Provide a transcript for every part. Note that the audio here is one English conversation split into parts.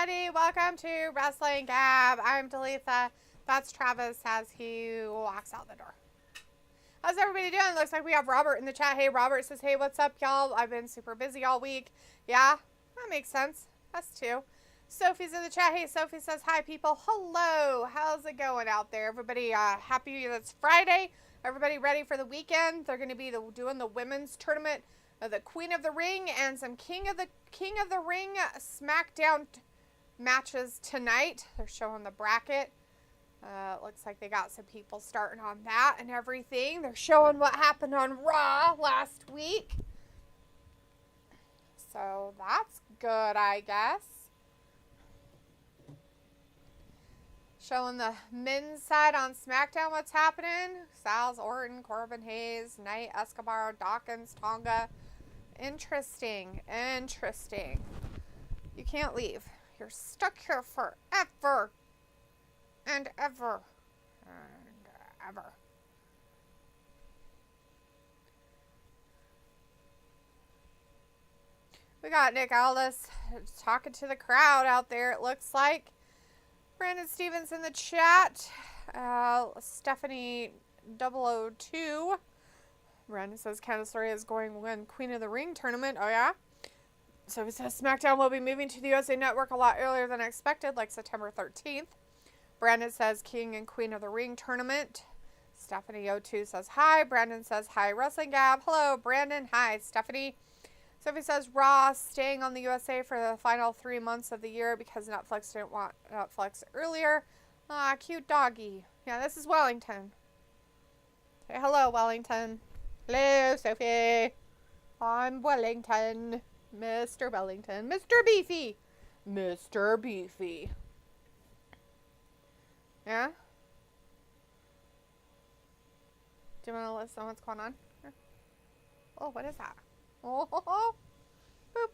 everybody. Welcome to Wrestling Gab. I'm Dalitha. That's Travis as he walks out the door. How's everybody doing? Looks like we have Robert in the chat. Hey, Robert says, hey, what's up, y'all? I've been super busy all week. Yeah, that makes sense. Us too. Sophie's in the chat. Hey, Sophie says, hi, people. Hello. How's it going out there? Everybody happy that it's Friday? Everybody ready for the weekend? They're going to be doing the women's tournament of the Queen of the Ring and some King of the Ring SmackDown matches tonight. They're showing the bracket. Looks like they got some people starting on that and everything. They're showing what happened on Raw last week. So that's good, I guess. Showing the men's side on SmackDown, what's happening. Styles, Orton, Corbin, Hayes, Knight, Escobar, Dawkins, Tonga. Interesting. Interesting. You can't leave. You're stuck here forever. And ever. And ever. We got Nick Aldis talking to the crowd out there, it looks like. Brandon Stevens in the chat. Stephanie 002. Brandon says Candice LeRae is going to win Queen of the Ring tournament. Oh, yeah? So he says SmackDown will be moving to the USA Network a lot earlier than expected, like September 13th. Brandon says King and Queen of the Ring tournament. Stephanie 02 says hi. Brandon says hi, Wrestling Gab. Hello, Brandon. Hi, Stephanie. Sophie says Raw staying on the USA for the final 3 months of the year because Netflix didn't want Netflix earlier. Ah, cute doggy. Yeah, this is Wellington. Say hello, Wellington. Hello, Sophie. I'm Wellington. Mr. Wellington. Mr. Beefy. Mr. Beefy. Yeah? Do you want to listen to what's going on here? Oh, what is that? Oh, boop.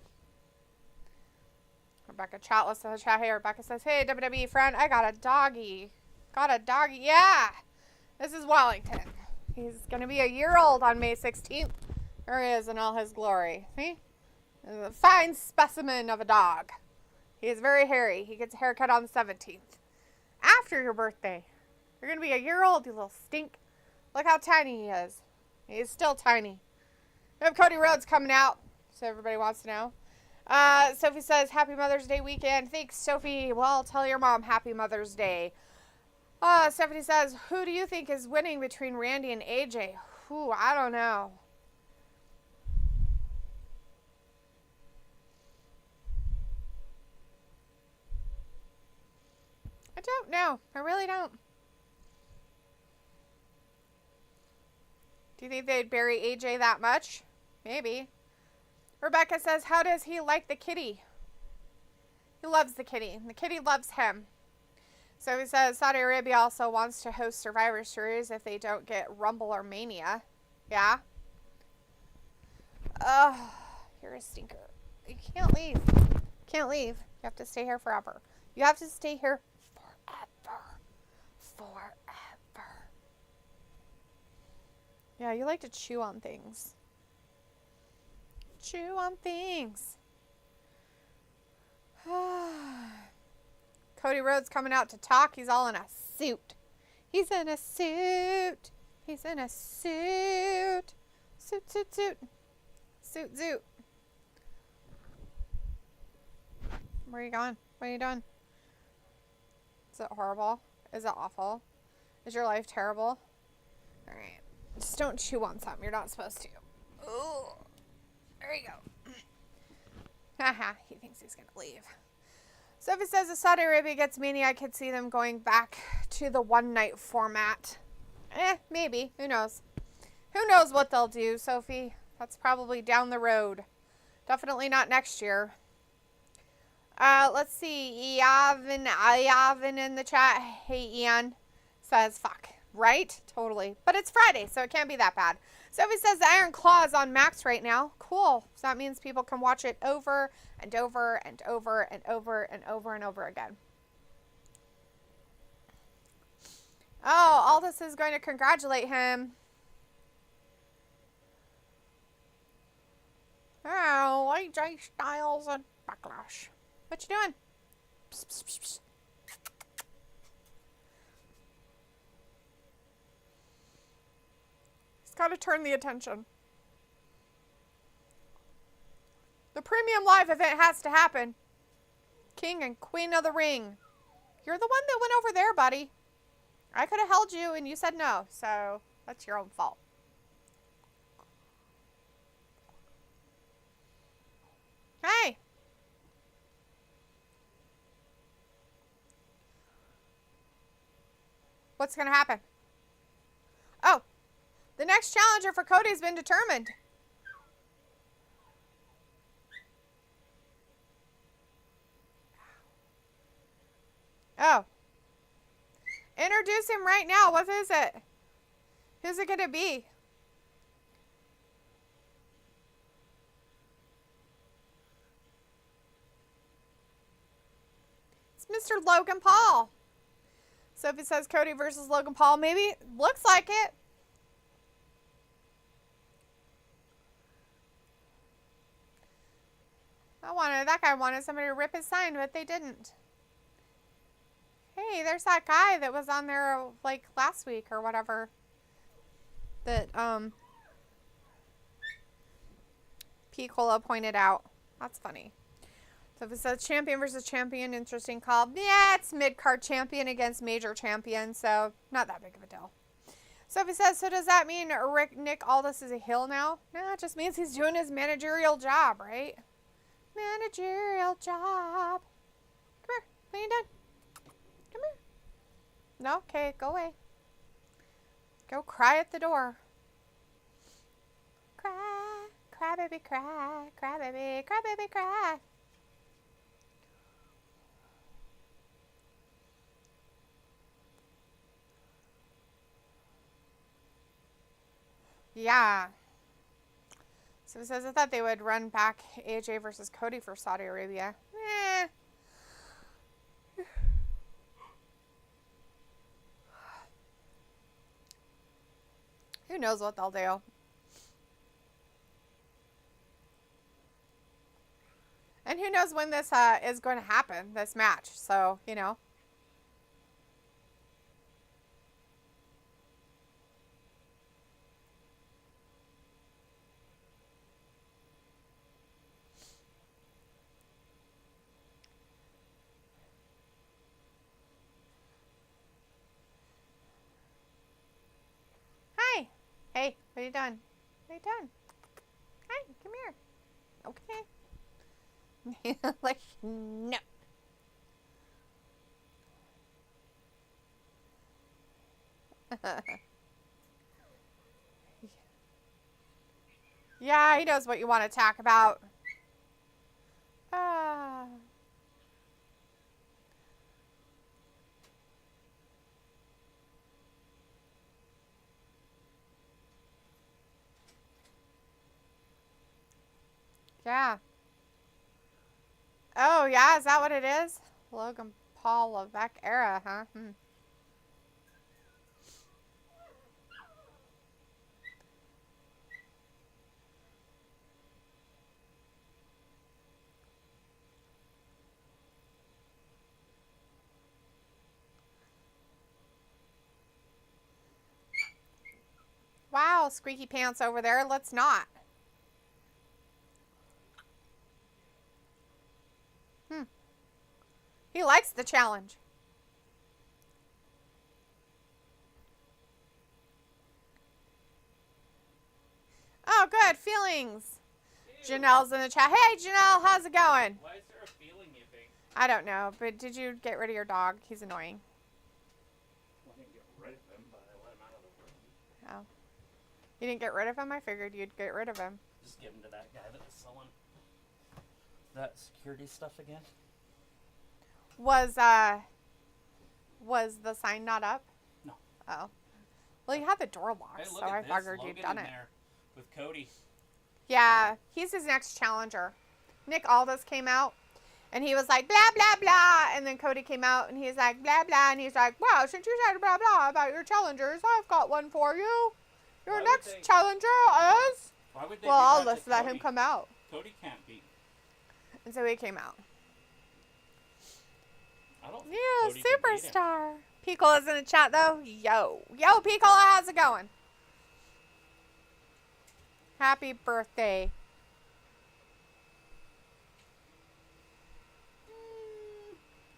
Rebecca Chatless in the chat. Hey, Rebecca says, hey, WWE friend, I got a doggy. Got a doggy. Yeah. This is Wellington. He's going to be a year old on May 16th. There he is in all his glory. See? He's a fine specimen of a dog. He is very hairy. He gets a haircut on the 17th. After your birthday. You're going to be a year old, you little stink. Look how tiny he is. He's still tiny. We have Cody Rhodes coming out, so everybody wants to know. Sophie says, happy Mother's Day weekend. Thanks, Sophie. Well, tell your mom happy Mother's Day. Stephanie says, who do you think is winning between Randy and AJ? Ooh, I don't know. I don't know. I really don't. Do you think they'd bury AJ that much? Maybe. Rebecca says, how does he like the kitty? He loves the kitty. And the kitty loves him. So he says, Saudi Arabia also wants to host Survivor Series if they don't get Rumble or Mania. Yeah? You're a stinker. You can't leave. Can't leave. You have to stay here forever. You have to stay here forever. Forever. Yeah, you like to chew on things. Chew on things. Cody Rhodes coming out to talk. He's all in a suit. He's in a suit. He's in a suit. Suit, suit, suit. Suit, zoot. Where are you going? What are you doing? Is it horrible? Is it awful? Is your life terrible? Alright. Just don't chew on something you're not supposed to. Ooh. There you go. Haha, he thinks he's going to leave. Sophie says if Saudi Arabia gets Mania, I could see them going back to the one-night format. Maybe. Who knows? Who knows what they'll do, Sophie? That's probably down the road. Definitely not next year. Let's see. Iavin in the chat. Hey, Ian. Says, fuck. Right? Totally. But it's Friday, so it can't be that bad. Sophie says the Iron Claw is on Max right now. Cool. So that means people can watch it over and over and over and over and over and over again. Oh, Aldous is going to congratulate him. Oh, AJ Styles and Backlash. What you doing? He's got to turn the attention. The premium live event has to happen. King and Queen of the Ring. You're the one that went over there, buddy. I could have held you and you said no, so that's your own fault. Hey! What's going to happen? Oh, the next challenger for Cody's been determined. Oh. Introduce him right now. What is it? Who's it going to be? It's Mr. Logan Paul. So if it says Cody versus Logan Paul, maybe looks like it. That guy wanted somebody to rip his sign, but they didn't. Hey, there's that guy that was on there like last week or whatever. That Piccolo pointed out. That's funny. So if it says champion versus champion, interesting call. Yeah, it's mid-card champion against major champion, so not that big of a deal. So if it says, so does that mean Nick Aldis is a heel now? No, it just means he's doing his managerial job, right? Managerial job. Come here. What are you doing? Come here. No? Okay, go away. Go cry at the door. Cry. Cry, baby, cry. Cry, baby. Cry, baby, cry. Yeah. So it says, I thought they would run back AJ versus Cody for Saudi Arabia. Who knows what they'll do. And who knows when this is going to happen, this match. So, you know. Hi. Hey, what are you doing? What are you doing? Hi, come here. Okay. Like, no. Yeah, he knows what you want to talk about. Yeah. Oh, yeah, is that what it is? Logan Paul of that era, huh? Wow, squeaky pants over there. Let's not. He likes the challenge. Oh, good. Feelings. Ew. Janelle's in the chat. Hey, Janelle, how's it going? Why is there a feeling, you think? I don't know, but did you get rid of your dog? He's annoying. Well, I didn't get rid of him, but I let him out of the room. Oh. You didn't get rid of him? I figured you'd get rid of him. Just give him to that guy that was selling that security stuff again. Was the sign not up? No. Oh. Well, you had the door locked, Hey, so I figured you'd done it. There with Cody. Yeah, he's his next challenger. Nick Aldis came out, and he was like, blah, blah, blah. And then Cody came out, and he's like, blah, blah. And he's like, wow, since you said blah, blah about your challengers, I've got one for you. Your next challenger is... Why would they well, I'll just let him come out. Cody can't beat. And so he came out. I don't think Yeah, Cody can beat him. superstar. Piccolo's in the chat though. Yo, Piccolo, how's it going? Happy birthday.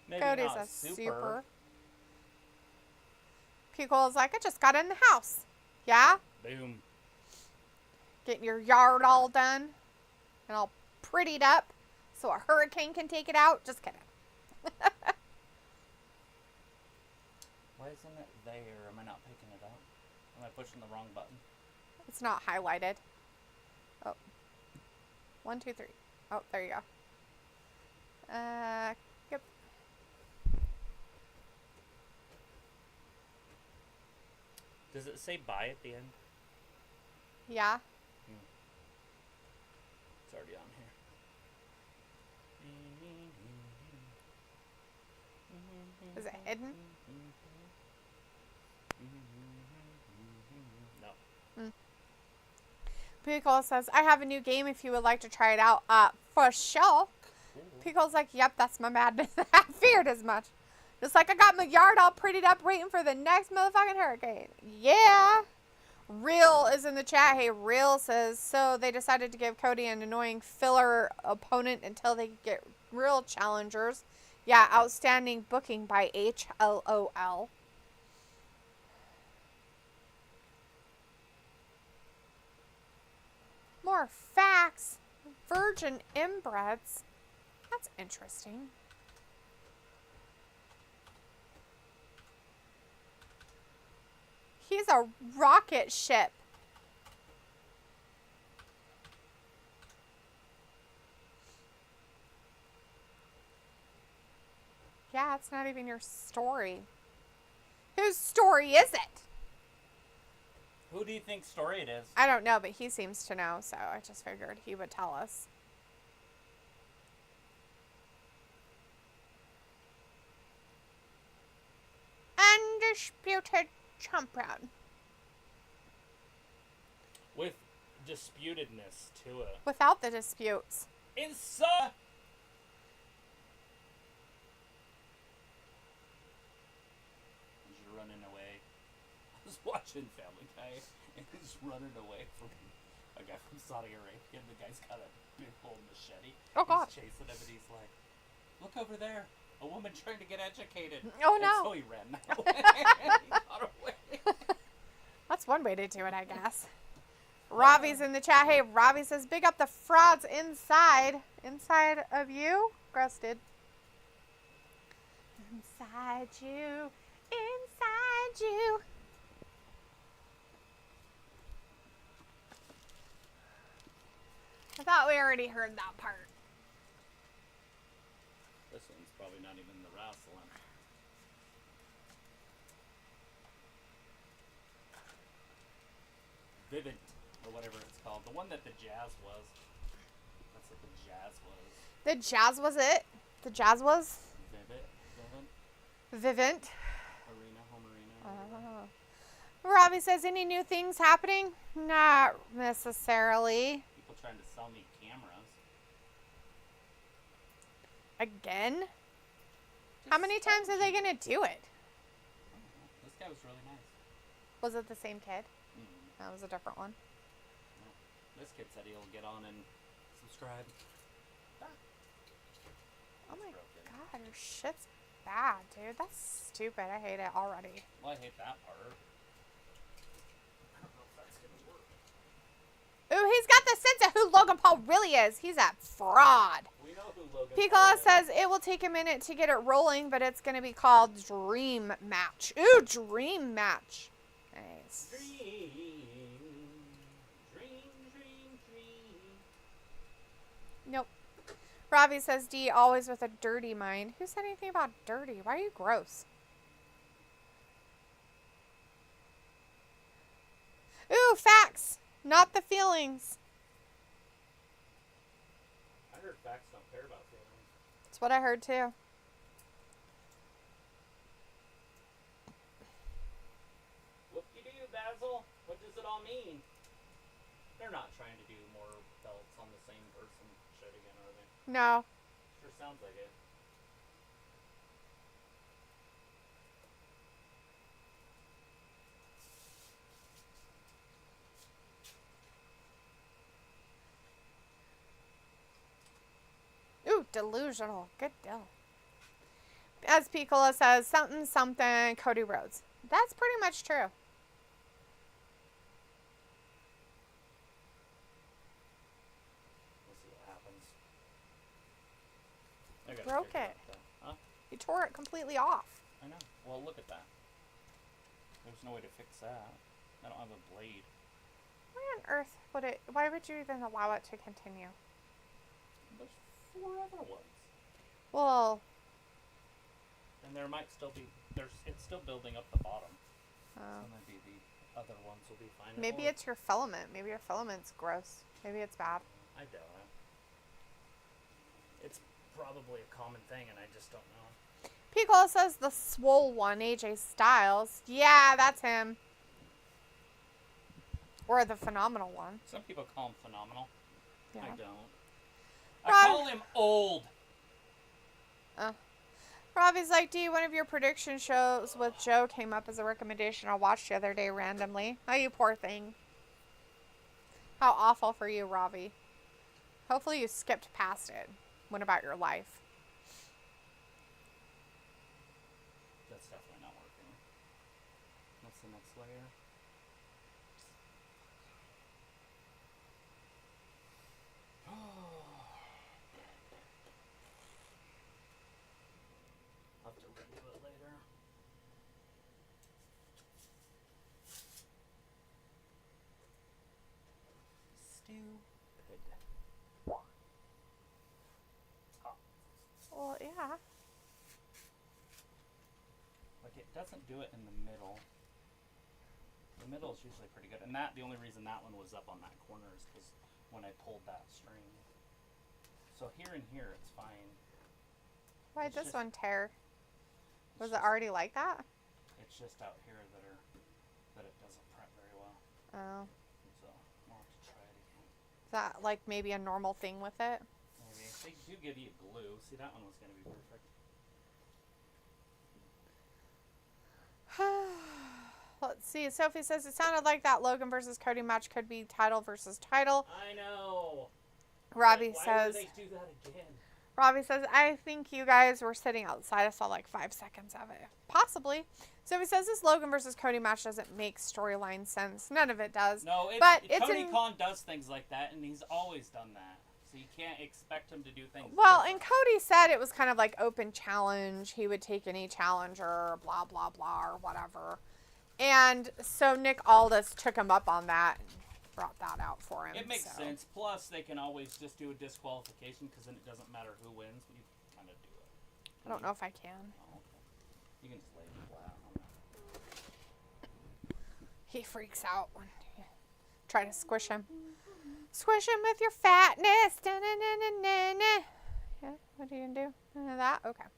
Maybe Cody's not a super. super. Piccolo's like, I just got in the house. Yeah? Boom. Getting your yard all done and all prettied up so a hurricane can take it out. Just kidding. Why isn't it there? Am I not picking it up? Am I pushing the wrong button? It's not highlighted. Oh. 1, 2, 3. Oh, there you go. Yep. Does it say bye at the end? Yeah. It's already on here. Is it hidden? No. Piccolo says, I have a new game if you would like to try it out. For sure. Piccolo's like, yep, that's my madness. I feared as much. Just like I got my yard all prettied up waiting for the next motherfucking hurricane. Yeah. Real is in the chat. Hey, Real says, so they decided to give Cody an annoying filler opponent until they get real challengers. Yeah, outstanding booking by HLOL. More facts. Virgin inbreds. That's interesting. He's a rocket ship. Yeah, it's not even your story. Whose story is it? Who do you think story it is? I don't know, but he seems to know, so I just figured he would tell us. Undisputed champion. With disputedness to it. Without the disputes. Inside. He's running away. I was watching Family Guy, and he's running away from a guy from Saudi Arabia. And the guy's got a big old machete. Oh, God. He's chasing him, and he's like, "Look over there, a woman trying to get educated." Oh, and no. so he ran away. He got away. That's one way to do it, I guess. Ravi's in the chat. Hey, Ravi says, big up the frauds inside. Inside of you? Gross, dude. Inside you. Inside you. I thought we already heard that part. This one's probably not even the wrestling. Vivint, or whatever it's called. The one that the Jazz was. That's what the Jazz was. The Jazz was it? The Jazz was? Vivint. Vivint. Arena, home arena. Robbie says, any new things happening? Not necessarily. People trying to sell me cameras. Again? How many times are they going to do it? This guy was really nice. Was it the same kid? Mm-hmm. That was a different one. No. This kid said he'll get on and subscribe. Oh my god, your shit's bad, dude. That's stupid. I hate it already. Well, I hate that part. I don't know if that's gonna work. Ooh, he's got the sense of who Logan Paul really is. He's a fraud. We know who Logan Piccolo Paul is. says it will take a minute to get it rolling, but it's going to be called Dream Match. Ooh, Dream Match. Nice. Dream. Nope. Robbie says D, always with a dirty mind. Who said anything about dirty? Why are you gross? Ooh, facts, not the feelings. I heard facts don't care about feelings. That's what I heard too. Whoop-de-doo, Basil. What does it all mean? They're not trying to do more belts on the same person shit again, are they? No. Sure sounds like it. delusional. Good deal. As Piccolo says, something, something, Cody Rhodes. That's pretty much true. We'll see what happens. Broke it. Huh? He tore it completely off. I know. Well, look at that. There's no way to fix that. I don't have a blade. Why on earth would it... Why would you even allow it to continue? There's 4 other ones. Well... And there might still be... It's still building up the bottom. So maybe the other ones will be fine. Maybe it's your filament. Maybe your filament's gross. Maybe it's bad. I doubt it. It's probably a common thing, and I just don't know. Piccolo says the swole one, AJ Styles. Yeah, that's him. Or the phenomenal one. Some people call him phenomenal. Yeah. I don't. I call him old. Robbie's like, D, one of your prediction shows with Joe came up as a recommendation I watched the other day randomly. Oh, you poor thing. How awful for you, Robbie. Hopefully you skipped past it. Went about your life. That's definitely not working. What's the next layer? I'll have to redo it later. Stupid. Well, yeah. Like, it doesn't do it in the middle. The middle is usually pretty good. And the only reason that one was up on that corner is because when I pulled that string. So here and here, it's fine. Why'd It's this just- one tear? Was it just- already like that? It's just out here that it doesn't print very well. Oh. So we'll have to try it again. Is that like maybe a normal thing with it? Maybe. They do give you glue. See, that one was going to be perfect. Let's see. Sophie says it sounded like that Logan versus Cody match could be title versus title. I know. Robbie Why says... would they do that again? Robbie says, I think you guys were sitting outside. I saw like 5 seconds of it. Possibly. Sophie says this Logan versus Cody match doesn't make storyline sense. None of it does. No, Tony Khan does things like that, and he's always done that. So you can't expect him to do things. Well, different. and Cody said it was kind of like open challenge. He would take any challenger, blah, blah, blah, or whatever. And so Nick Aldis took him up on that and brought that out for him. It makes sense. Plus, they can always just do a disqualification because then it doesn't matter who wins. You kind of do it. I don't know if I can. Oh, okay. You can just lay it flat on that. He freaks out when you try to squish him. Squish him with your fatness. Da-na-na-na-na-na. Yeah, what are you gonna do? None of that? Okay.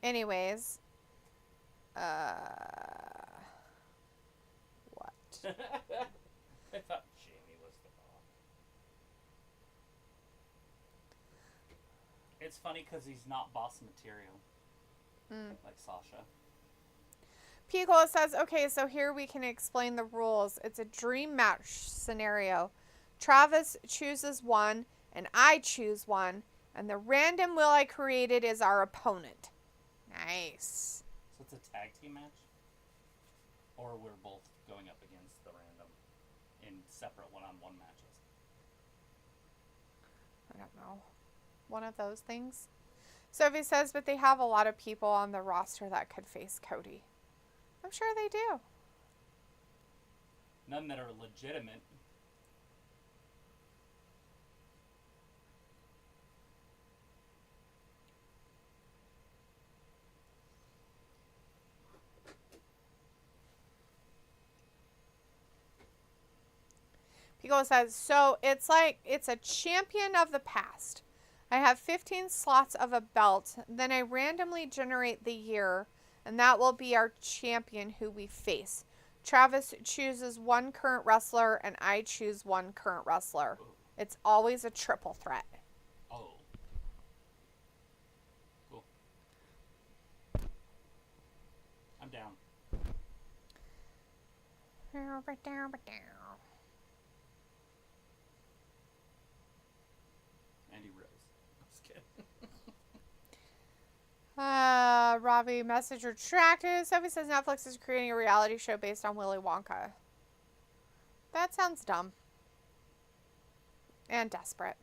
Anyways. What? I thought Jamie was the boss. It's funny because he's not boss material. Like Sasha. Piccolo says, okay, so here we can explain the rules. It's a dream match scenario. Travis chooses one, and I choose one, and the random wheel I created is our opponent. Nice. So it's a tag team match? Or we're both going up against the random in separate one-on-one matches? I don't know. One of those things. Sophie says, but they have a lot of people on the roster that could face Cody. I'm sure they do. None that are legitimate. Piccolo says, so it's like, it's a champion of the past. I have 15 slots of a belt. Then I randomly generate the year, and that will be our champion who we face. Travis chooses one current wrestler, and I choose one current wrestler. It's always a triple threat. Oh. Cool. I'm down. Robbie message retracted. Sophie says Netflix is creating a reality show based on Willy Wonka. That sounds dumb. And desperate.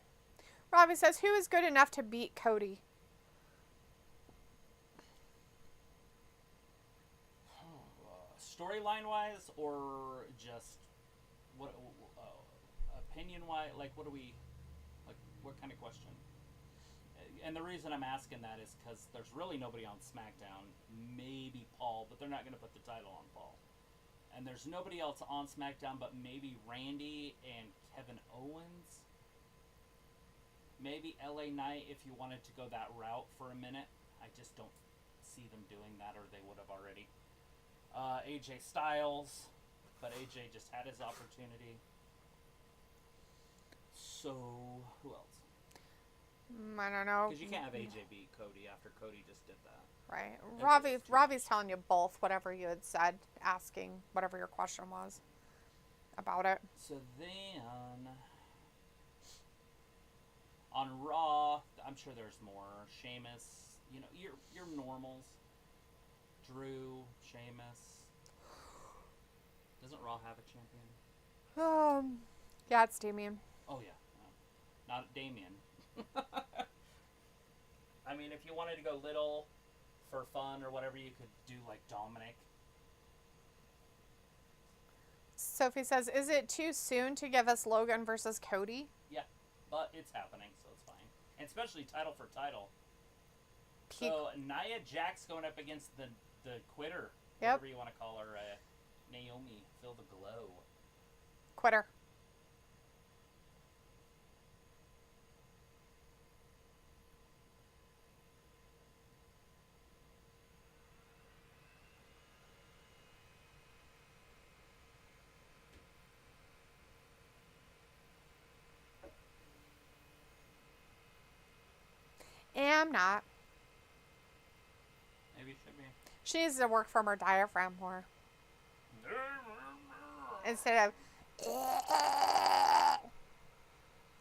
Robbie says, who is good enough to beat Cody? Storyline wise, or just what opinion wise? Like, what do we like? What kind of question? And the reason I'm asking that is because there's really nobody on SmackDown. Maybe Paul, but they're not going to put the title on Paul. And there's nobody else on SmackDown but maybe Randy and Kevin Owens. Maybe LA Knight if you wanted to go that route for a minute. I just don't see them doing that, or they would have already. AJ Styles, but AJ just had his opportunity. So, who else? I don't know. Because you can't have AJ beat Cody after Cody just did that. Right. Robbie's telling you both, whatever you had said, asking whatever your question was about it. So then, on Raw, I'm sure there's more. Sheamus, you know, your normals. Drew, Sheamus. Doesn't Raw have a champion? Yeah, it's Damian. Oh, yeah. No, not Damian. I mean, if you wanted to go little for fun or whatever, you could do like Dominik. Sophie says, is it too soon to give us Logan versus Cody? Yeah, but it's happening, so it's fine. And especially title for title. So Nia Jax going up against the quitter, whatever you want to call her, Naomi. Feel the glow. Quitter. Am not. Maybe it should be. She needs to work from her diaphragm more. Instead of...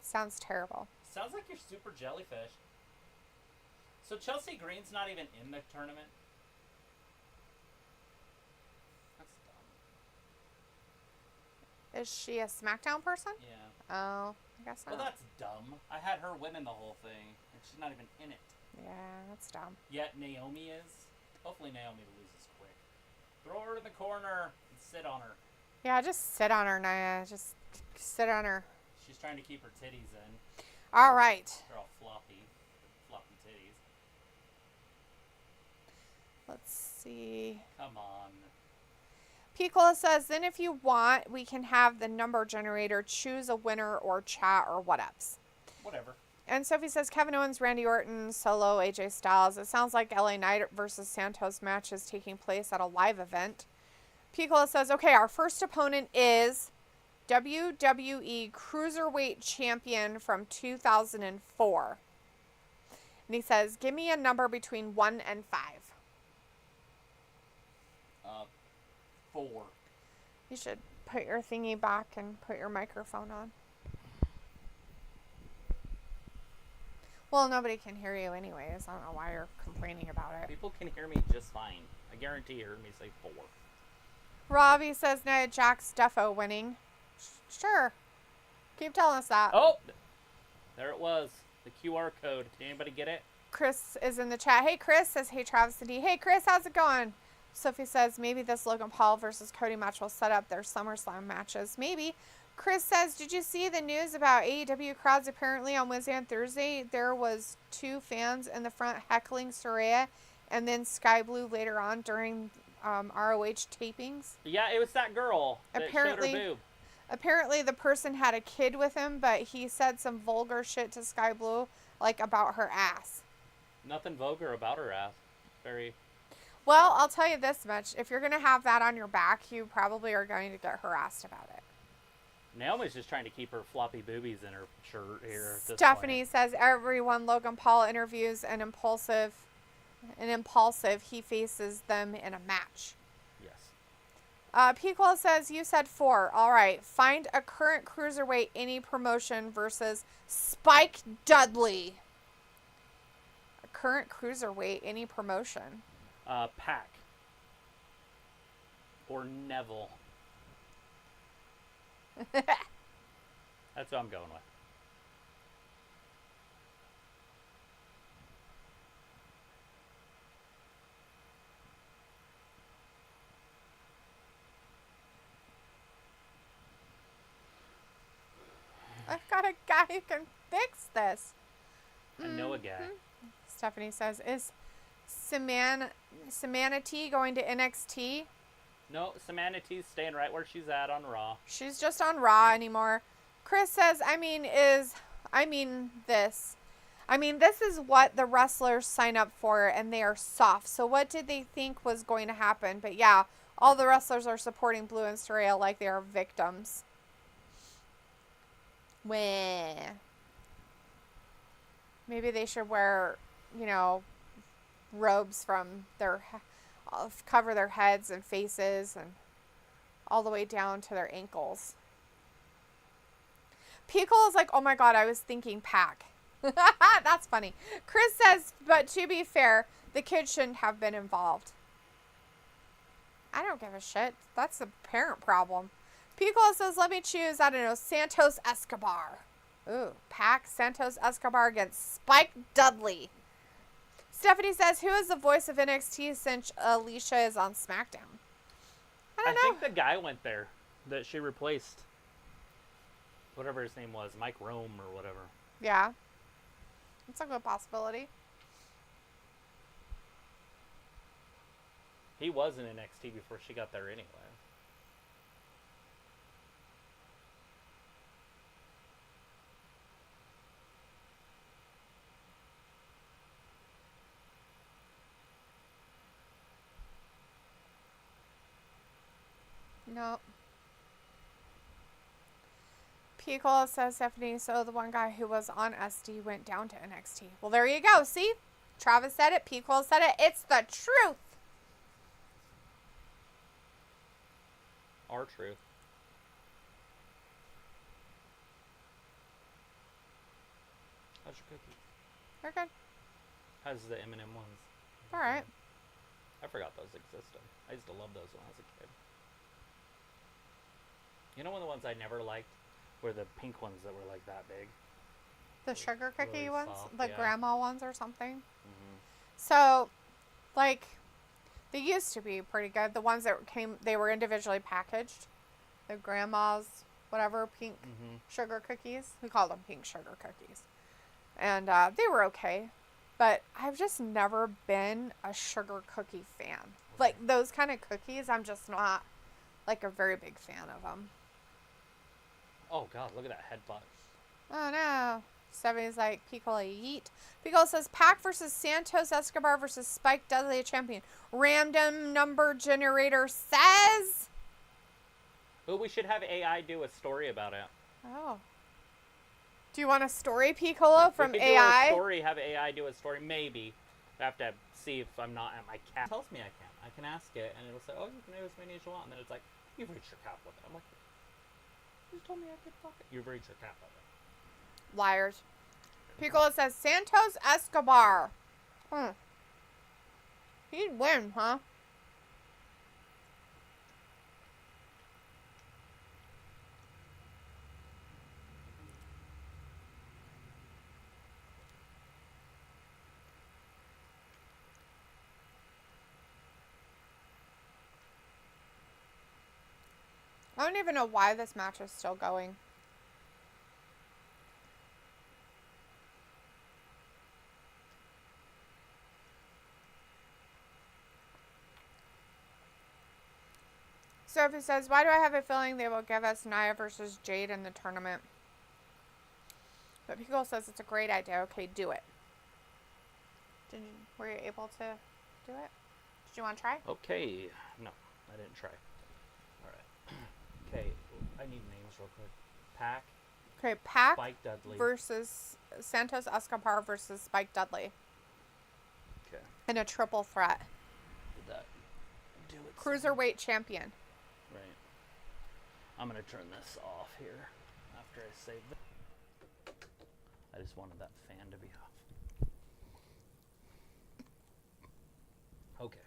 Sounds terrible. Sounds like you're super jellyfish. So Chelsea Green's not even in the tournament? That's dumb. Is she a SmackDown person? Yeah. Oh, I guess not. Well, that's dumb. I had her winning the whole thing, and she's not even in it. Yeah, that's dumb. Yet Naomi is. Hopefully Naomi loses quick. Throw her in the corner and sit on her. Yeah, just sit on her, Nia. Just sit on her. She's trying to keep her titties in. All right. They're all floppy titties. Let's see. Come on. Picola says, then if you want, we can have the number generator choose a winner or chat or whatevs. Whatever. And Sophie says, Kevin Owens, Randy Orton, Solo, AJ Styles. It sounds like LA Knight versus Santos match is taking place at a live event. Picola says, okay, our first opponent is WWE Cruiserweight Champion from 2004. And he says, give me a number between 1 and 5. 4. You should put your thingy back and put your microphone on. Well, nobody can hear you anyways. I don't know why you're complaining about it. People can hear me just fine. I guarantee you heard me say 4. Robbie says Nia Jax defo winning. Sure. Keep telling us that. Oh! There it was. The QR code. Did anybody get it? Chris is in the chat. Hey, Chris says, hey, Travis and D. Hey, Chris, how's it going? Sophie says, maybe this Logan Paul versus Cody match will set up their SummerSlam matches. Maybe. Chris says, did you see the news about AEW crowds apparently on Wednesday and Thursday? There was 2 fans in the front heckling Saraya and then Sky Blue later on during ROH tapings. Yeah, it was that girl that showed her boob. Apparently the person had a kid with him, but he said some vulgar shit to Sky Blue, like about her ass. Nothing vulgar about her ass. Very... Well, I'll tell you this much. If you're going to have that on your back, you probably are going to get harassed about it. Naomi's just trying to keep her floppy boobies in her shirt here. Stephanie says everyone Logan Paul interviews an impulsive, he faces them in a match. Yes. Pequel says, you said 4. All right. Find a current cruiserweight any promotion versus Spike Dudley. A current cruiserweight any promotion. Pac. Or Neville. That's what I'm going with. I've got a guy who can fix this. I know a guy. Stephanie says, is Samanity going to NXT? No, Samanity's staying right where she's at on Raw. She's just on Raw anymore. Chris says, this is what the wrestlers sign up for, and they are soft. So what did they think was going to happen? But yeah, all the wrestlers are supporting Blue and Soraya like they are victims. Wah. Maybe they should wear, robes from cover their heads and faces and all the way down to their ankles. Pickle is like, oh my god, I was thinking Pac. That's funny. Chris says, but to be fair, the kid shouldn't have been involved. I don't give a shit. That's the parent problem. Pickle says, let me choose, I don't know, Santos Escobar. Ooh, Pac, Santos Escobar against Spike Dudley. Stephanie says, who is the voice of NXT since Alicia is on SmackDown? I don't know. I think the guy went there that she replaced. Whatever his name was, Mike Rome or whatever. Yeah. It's a good possibility. He was in NXT before she got there anyway. No. Pickle says, Stephanie, so the one guy who was on SD went down to NXT. Well, there you go. See? Travis said it. Pickle said it. It's the truth. Our truth. How's your cookies? They're good. How's the M&M ones? All right. I forgot those existed. I used to love those when I was a kid. You know one of the ones I never liked were the pink ones that were like that big. The sugar cookie really ones? soft, The yeah. grandma ones or something? Mm-hmm. So, like, they used to be pretty good. The ones that they were individually packaged. The grandma's, whatever, pink sugar cookies. We call them pink sugar cookies. And they were okay. But I've just never been a sugar cookie fan. Like, those kind of cookies, I'm just not, like, a very big fan of them. Oh, God, look at that headbutt. Oh, no. Stephanie's like, Pickle yeet. Pickle says, Pac versus Santos Escobar versus Spike Dudley, a champion. Random number generator says. Well, we should have AI do a story about it. Oh. Do you want a story, Piccolo, from we could AI? Do a story, have AI do a story, maybe. I have to see if I'm not at my cap. It tells me I can. I can ask it, and it'll say, oh, you can do as many as you want. And then it's like, you've reached your cap limit. I'm like, you told me I could fuck it. You've reached your cap limit. Liars. Piccolo says, Santos Escobar. He'd win, huh? I don't even know why this match is still going. Sophie says, why do I have a feeling they will give us Nia versus Jade in the tournament? But Pickle says it's a great idea. Okay, do it. Were you able to do it? Did you want to try? Okay. No, I didn't try. Okay, I need names real quick. Pac. Okay, Pac Spike Dudley versus Santos Escobar versus Spike Dudley. Okay. In a triple threat. Did that do it? Cruiserweight champion. Right. I'm gonna turn this off here after I save it. I just wanted that fan to be off. Okay.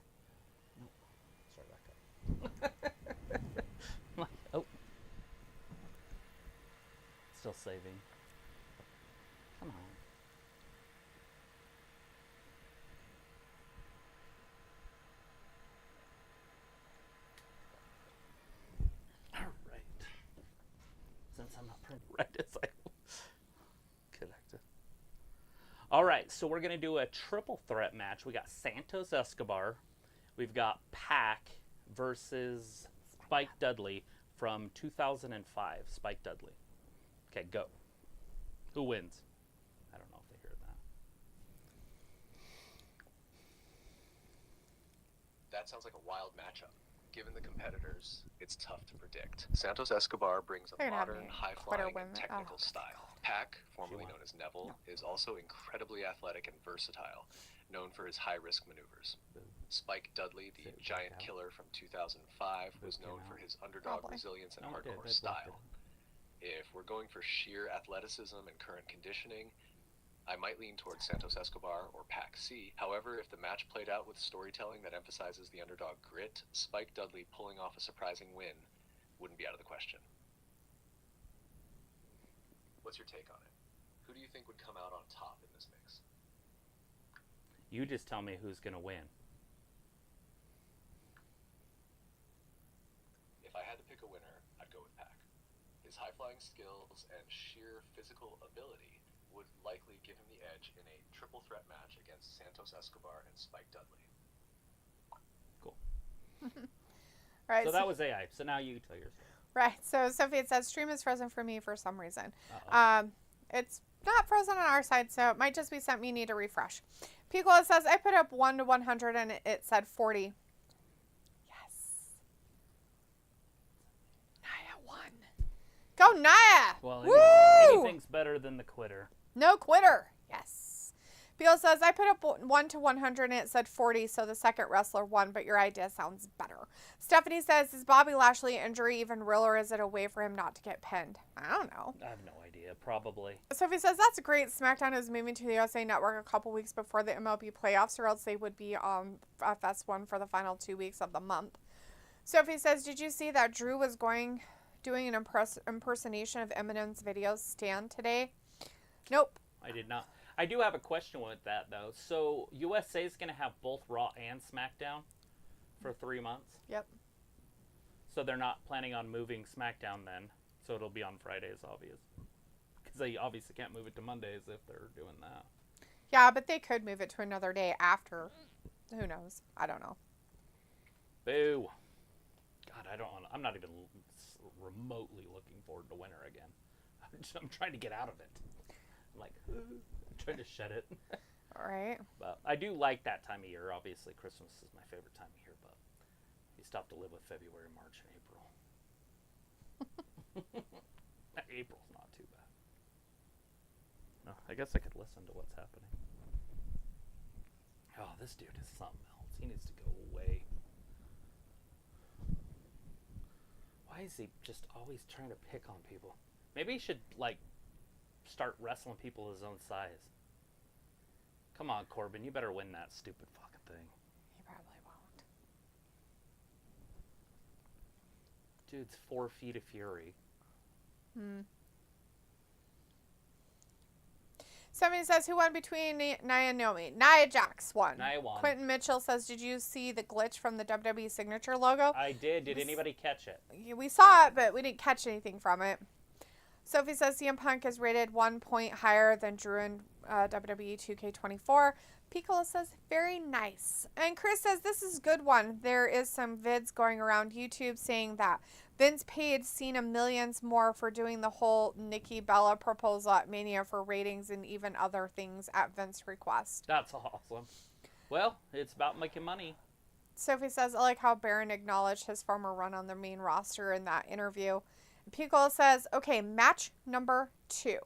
saving. Come on. Alright. Since I'm not printing right as I connected. Alright, so we're going to do a triple threat match. We got Santos Escobar. We've got Pac versus Spike Dudley from 2005. Spike Dudley. Okay, go. Who wins? I don't know if they hear that. That sounds like a wild matchup. Given the competitors, it's tough to predict. Santos Escobar brings a modern, high-flying, and technical style. Pac, formerly known as Neville, is also incredibly athletic and versatile, known for his high-risk maneuvers. Spike Dudley, the giant killer from 2005, was known for his underdog resilience and hardcore style. If we're going for sheer athleticism and current conditioning, I might lean towards Santos Escobar or Pac-C. However, if the match played out with storytelling that emphasizes the underdog grit, Spike Dudley pulling off a surprising win wouldn't be out of the question. What's your take on it? Who do you think would come out on top in this mix? You just tell me who's going to win. If I had to pick a winner, I'd go with Pac. His high-flying skills and sheer physical ability would likely give him the edge in a triple threat match against Santos Escobar and Spike Dudley. Cool. Right. So that was AI. So now you tell yours. Right. So Sophie, it says stream is frozen for me for some reason. Uh-oh. It's not frozen on our side, so it might just be something you need to refresh. Piccolo says, I put up 1 to 100 and it said 40. Yes. Naya won. Go Naya! Well, woo! Anything's better than the quitter. No quitter. Yes. Piccolo says, I put up 1 to 100 and it said 40, so the second wrestler won, but your idea sounds better. Stephanie says, is Bobby Lashley injury even real, or is it a way for him not to get pinned? I don't know. I have no idea. Probably. Sophie says, that's great. SmackDown is moving to the USA Network a couple weeks before the MLB playoffs, or else they would be on FS1 for the final 2 weeks of the month. Sophie says, did you see that Drew was doing an impersonation of Eminem's video stand today? Nope. I did not. I do have a question with that, though. So, USA is going to have both Raw and SmackDown for 3 months? Yep. So, they're not planning on moving SmackDown then. So, it'll be on Fridays, obvious. Because they obviously can't move it to Mondays if they're doing that. Yeah, but they could move it to another day after. Who knows? I don't know. Boo. God, I'm not even remotely looking forward to winter again. I'm trying to get out of it. I'm like, I'm trying to shed it. All right. But I do like that time of year. Obviously, Christmas is my favorite time of year, but you stop to live with February, March, and April. April's not too bad. No, I guess I could listen to what's happening. Oh, this dude is something else. He needs to go away. Why is he just always trying to pick on people? Maybe he should, start wrestling people his own size. Come on, Corbin. You better win that stupid fucking thing. He probably won't. Dude's 4 feet of fury. Somebody says, who won between Nia and Naomi? Nia Jax won. Nia won. Quentin Mitchell says, did you see the glitch from the WWE signature logo? I did. Did anybody catch it? We saw it, but we didn't catch anything from it. Sophie says CM Punk is rated 1 point higher than Drew in WWE 2K24. Piccolo says, very nice. And Chris says, this is a good one. There is some vids going around YouTube saying that Vince paid Cena millions more for doing the whole Nikki Bella proposal at Mania for ratings and even other things at Vince's request. That's awesome. Well, it's about making money. Sophie says, I like how Baron acknowledged his former run on the main roster in that interview. Piccolo says, okay, match number 2.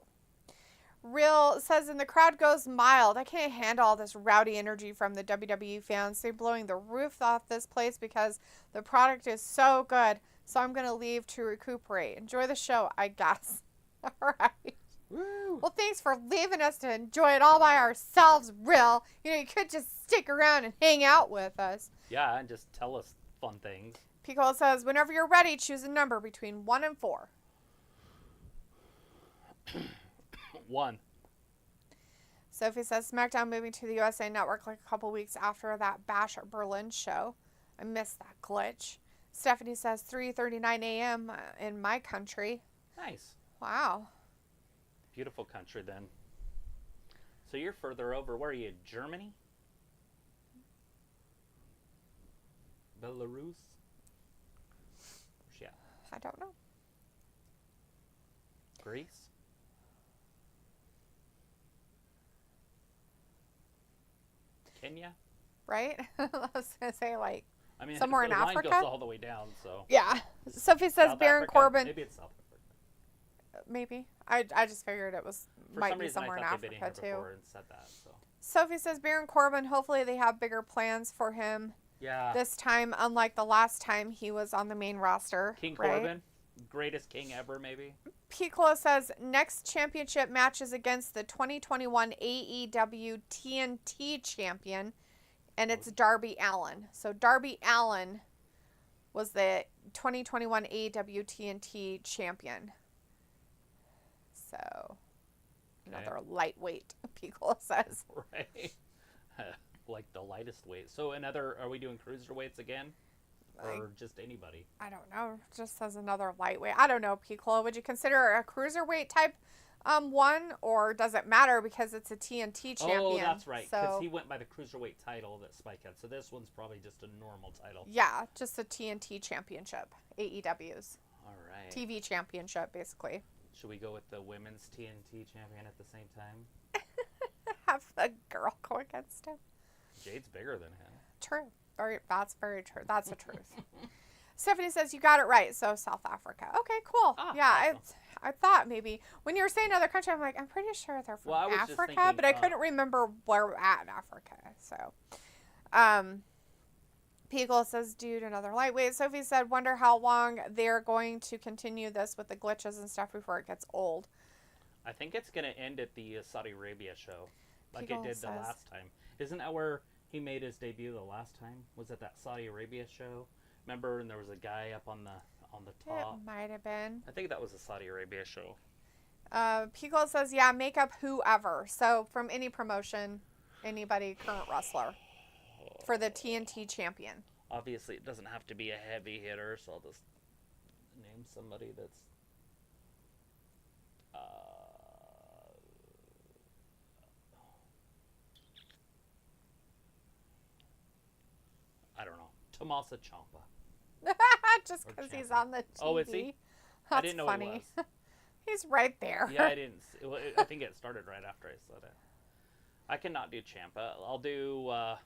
Real says, and the crowd goes mild. I can't handle all this rowdy energy from the WWE fans. They're blowing the roof off this place because the product is so good. So I'm going to leave to recuperate. Enjoy the show, I guess. All right. Woo. Well, thanks for leaving us to enjoy it all by ourselves, Real. You could just stick around and hang out with us. Yeah, and just tell us fun things. Piccolo says, whenever you're ready, choose a number between 1 and 4. One. Sophie says SmackDown moving to the USA Network like a couple weeks after that Bash at Berlin show. I missed that glitch. Stephanie says 3:39 a.m. in my country. Nice. Wow. Beautiful country then. So you're further over. Where are you? Germany? Belarus? Where's she at? I don't know. Greece? Kenya? Right? I was going to say, like, I mean, somewhere in the line Africa? goes all the way down, so. Yeah. Sophie says South Baron Africa? Corbin. Maybe it's South Africa. Maybe. I just figured it was For might some be reason, somewhere I in thought they'd been Africa, here too. before and said that, so. Sophie says Baron Corbin, hopefully they have bigger plans for him Yeah. this time, unlike the last time he was on the main roster. King right? Corbin? Greatest king ever, maybe? Piccolo says next championship match is against the 2021 AEW TNT champion, and it's Darby Allin. So Darby Allin was the 2021 AEW TNT champion. So another lightweight, Piccolo says. Right. Like the lightest weight. So are we doing cruiserweights again? Or just anybody? I don't know. Just says another lightweight. I don't know, Piccolo. Would you consider a cruiserweight type one, or does it matter because it's a TNT champion? Oh, that's right. Because So, he went by the cruiserweight title that Spike had. So this one's probably just a normal title. yeah, just a TNT championship. AEW's All right. TV championship, basically. Should we go with the women's TNT champion at the same time? Have a girl go against him. Jade's bigger than him. True. That's very true. That's the truth. Stephanie says you got it right. So South Africa. Okay, cool. Yeah, awesome. I thought maybe when you were saying other country, I'm like, I'm pretty sure they're from Well, I was just Africa, thinking, but I couldn't remember where we're at in Africa. So, Piccolo says, dude, another lightweight. Sophie said, wonder how long they're going to continue this with the glitches and stuff before it gets old. I think it's going to end at the Saudi Arabia show, like Piccolo it did the says- last time. Isn't that where he made his debut the last time? Was it that Saudi Arabia show? Remember, and there was a guy up on the top. It might have been. I think that was the Saudi Arabia show. Piccolo says, yeah, make up whoever. So from any promotion, anybody, current wrestler for the TNT champion. Obviously, it doesn't have to be a heavy hitter, so I'll just name somebody that's. I don't know. Tommaso Ciampa. Just Or because he's Ciampa. on the TV. Oh, is he? That's I didn't know funny. he was. He's right there. Yeah, I didn't. Well, I think it started right after I said it. I cannot do Ciampa. I'll do. I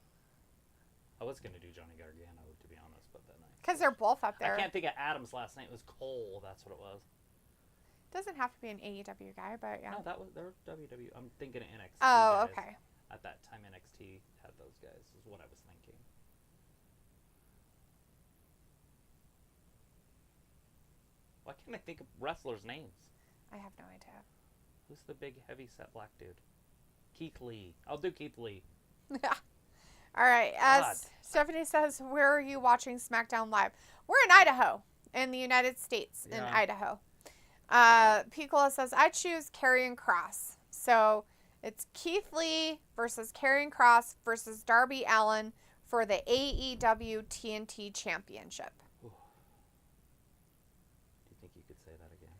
was gonna do Johnny Gargano, to be honest, but then Because they're both up there. I can't think of Adam's last name. It was Cole. That's what it was. Doesn't have to be an AEW guy, but yeah. No, that was their WWE. I'm thinking of NXT. Oh, guys. okay. At that time, NXT had those guys. Is what I was thinking. Why can't I think of wrestlers' names? I have no idea. Who's the big, heavy-set black dude? Keith Lee. I'll do Keith Lee. All right. God. As Stephanie says, where are you watching SmackDown Live? We're in Idaho, in the United States, in Yeah. Idaho. Piccolo says, I choose Karrion Kross. So it's Keith Lee versus Karrion Kross versus Darby Allin for the AEW TNT Championship. Do you think you could say that again?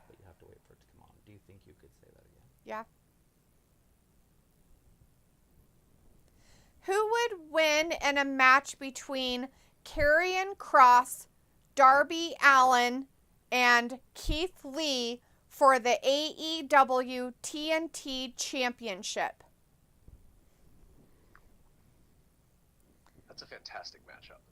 But you have to wait for it to come on. Do you think you could say that again? Yeah. Who would win in a match between Karrion Kross, Darby Allin, and Keith Lee for the AEW TNT Championship? That's a fantastic matchup.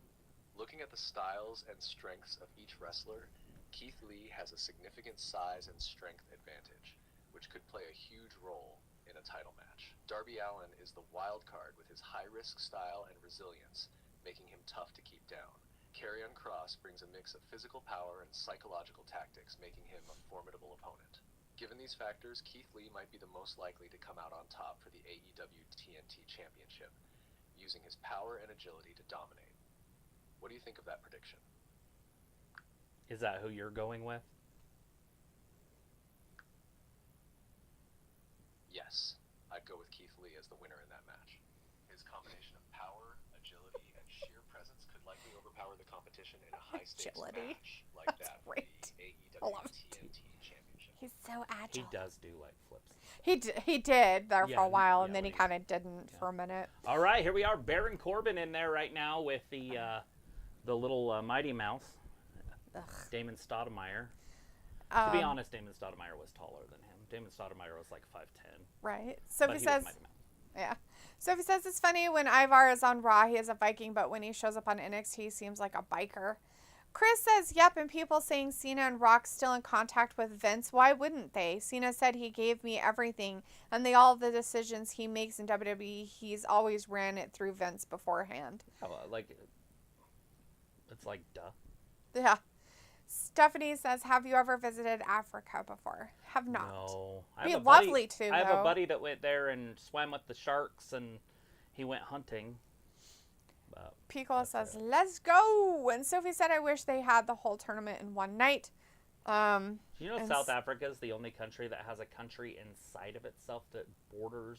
Looking at the styles and strengths of each wrestler, Keith Lee has a significant size and strength advantage, which could play a huge role in a title match. Darby Allin is the wild card with his high-risk style and resilience, making him tough to keep down. Karrion Kross brings a mix of physical power and psychological tactics, making him a formidable opponent. Given these factors, Keith Lee might be the most likely to come out on top for the AEW TNT Championship, using his power and agility to dominate. What do you think of that prediction? Is that who you're going with? yes, I'd go with Keith Lee as the winner in that match. His combination of power, agility, and sheer presence could likely overpower the competition in a high-stakes match like that for the AEW TNT Championship. He's so agile. He does do like flips. He did there for a while, and then he kind of didn't for a minute. All right, here we are. Baron Corbin in there right now with the little Mighty Mouse, Damon Stoudemire. To be honest, Damon Stoudemire was taller than him. Damon Stoudemire was like 5'10". Right. Sophie says, yeah. Sophie says it's funny when Ivar is on Raw, he is a Viking, but when he shows up on NXT, he seems like a biker. Chris says, yep, and people saying Cena and Rock still in contact with Vince. Why wouldn't they? Cena said he gave me everything, and all the decisions he makes in WWE, he's always ran it through Vince beforehand. It's like, duh. Yeah. Stephanie says, have you ever visited Africa before? Have not. No. It'd be lovely to, I have a buddy that went there and swam with the sharks, and he went hunting. Pico says, let's go. And Sophie said, I wish they had the whole tournament in one night. Do you know South Africa is the only country that has a country inside of itself that borders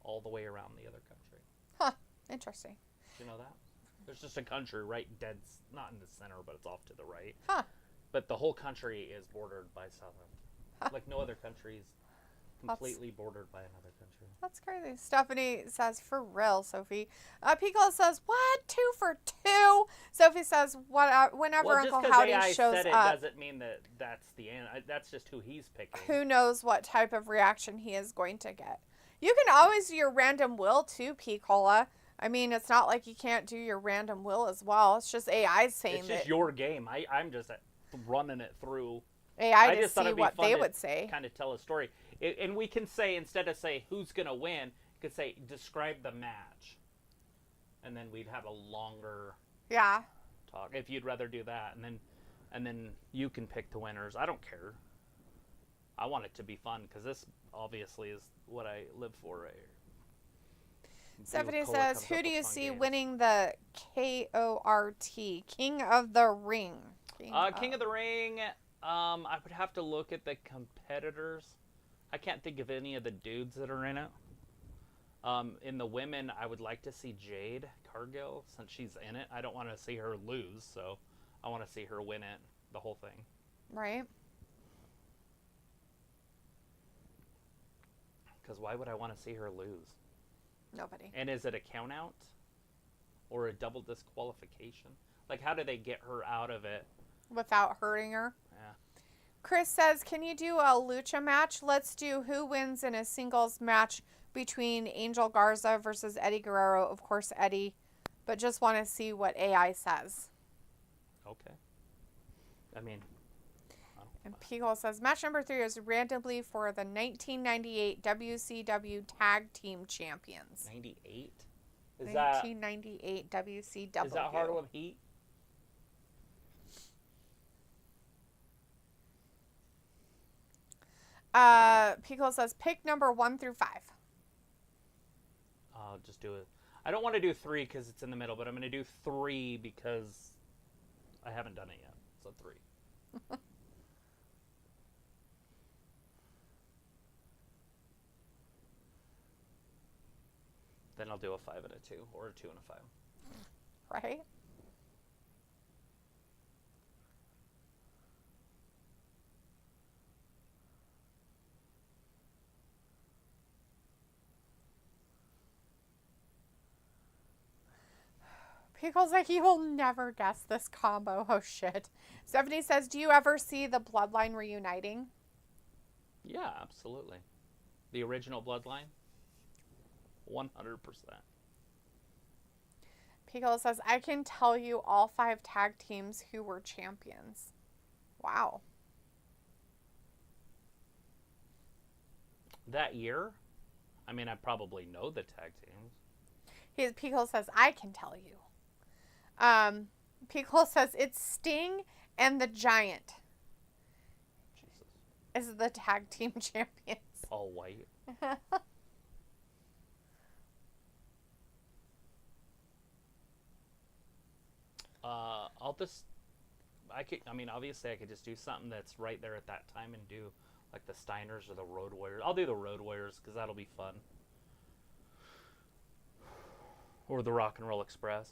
all the way around the other country? Huh. Interesting. Do you know that? There's just a country right dead, not in the center, but it's off to the right. Huh. But the whole country is bordered by South Africa. Huh. Like no other country is completely bordered by another country. That's crazy. Stephanie says, for real, Sophie. Pico says, what? 2 for 2? Sophie says, whenever Uncle Howdy shows said it up. Doesn't mean that that's the end. That's just who he's picking. Who knows what type of reaction he is going to get. You can always do your random will too, Picola. I mean, it's not like you can't do your random will as well. It's just AI saying it's just your game. I'm just running it through. AI to see what they would say. Kind of tell a story. And we can say, instead of say who's going to win, you could say describe the match. And then we'd have a longer talk. If you'd rather do that. And then you can pick the winners. I don't care. I want it to be fun because this obviously is what I live for right here. Stephanie says, who do you see winning the KORT, King of the Ring? King of the Ring, I would have to look at the competitors. I can't think of any of the dudes that are in it. In the women, I would like to see Jade Cargill, since she's in it. I don't want to see her lose, so I want to see her win it, the whole thing. Right. Because why would I want to see her lose? Nobody. And is it a count out? Or a double disqualification? Like, how do they get her out of it? Without hurting her? Yeah. Chris says, can you do a lucha match? Let's do who wins in a singles match between Angel Garza versus Eddie Guerrero. Of course, Eddie. But just want to see what AI says. Okay. I mean... And Pico says, match number 3 is randomly for the 1998 WCW Tag Team Champions. 98? 1998 WCW. Is that Harlem Heat? Pico says, pick number 1 through 5. I'll just do it. I don't want to do 3 because it's in the middle, but I'm going to do 3 because I haven't done it yet. So 3. Then I'll do a 5 and a 2, or a 2 and a 5. Right? Pickle's like, you will never guess this combo. Oh, shit. Stephanie says, do you ever see the Bloodline reuniting? Yeah, absolutely. The original Bloodline? 100%. Pickle says, I can tell you all 5 tag teams who were champions. Wow. That year? I mean, I probably know the tag teams. Pickle says, I can tell you. Pickle says, it's Sting and the Giant. Jesus. Is the tag team champions. All white. obviously I could just do something that's right there at that time and do Like the Steiners or the Road Warriors. I'll do the Road Warriors because that'll be fun. Or the Rock and Roll Express.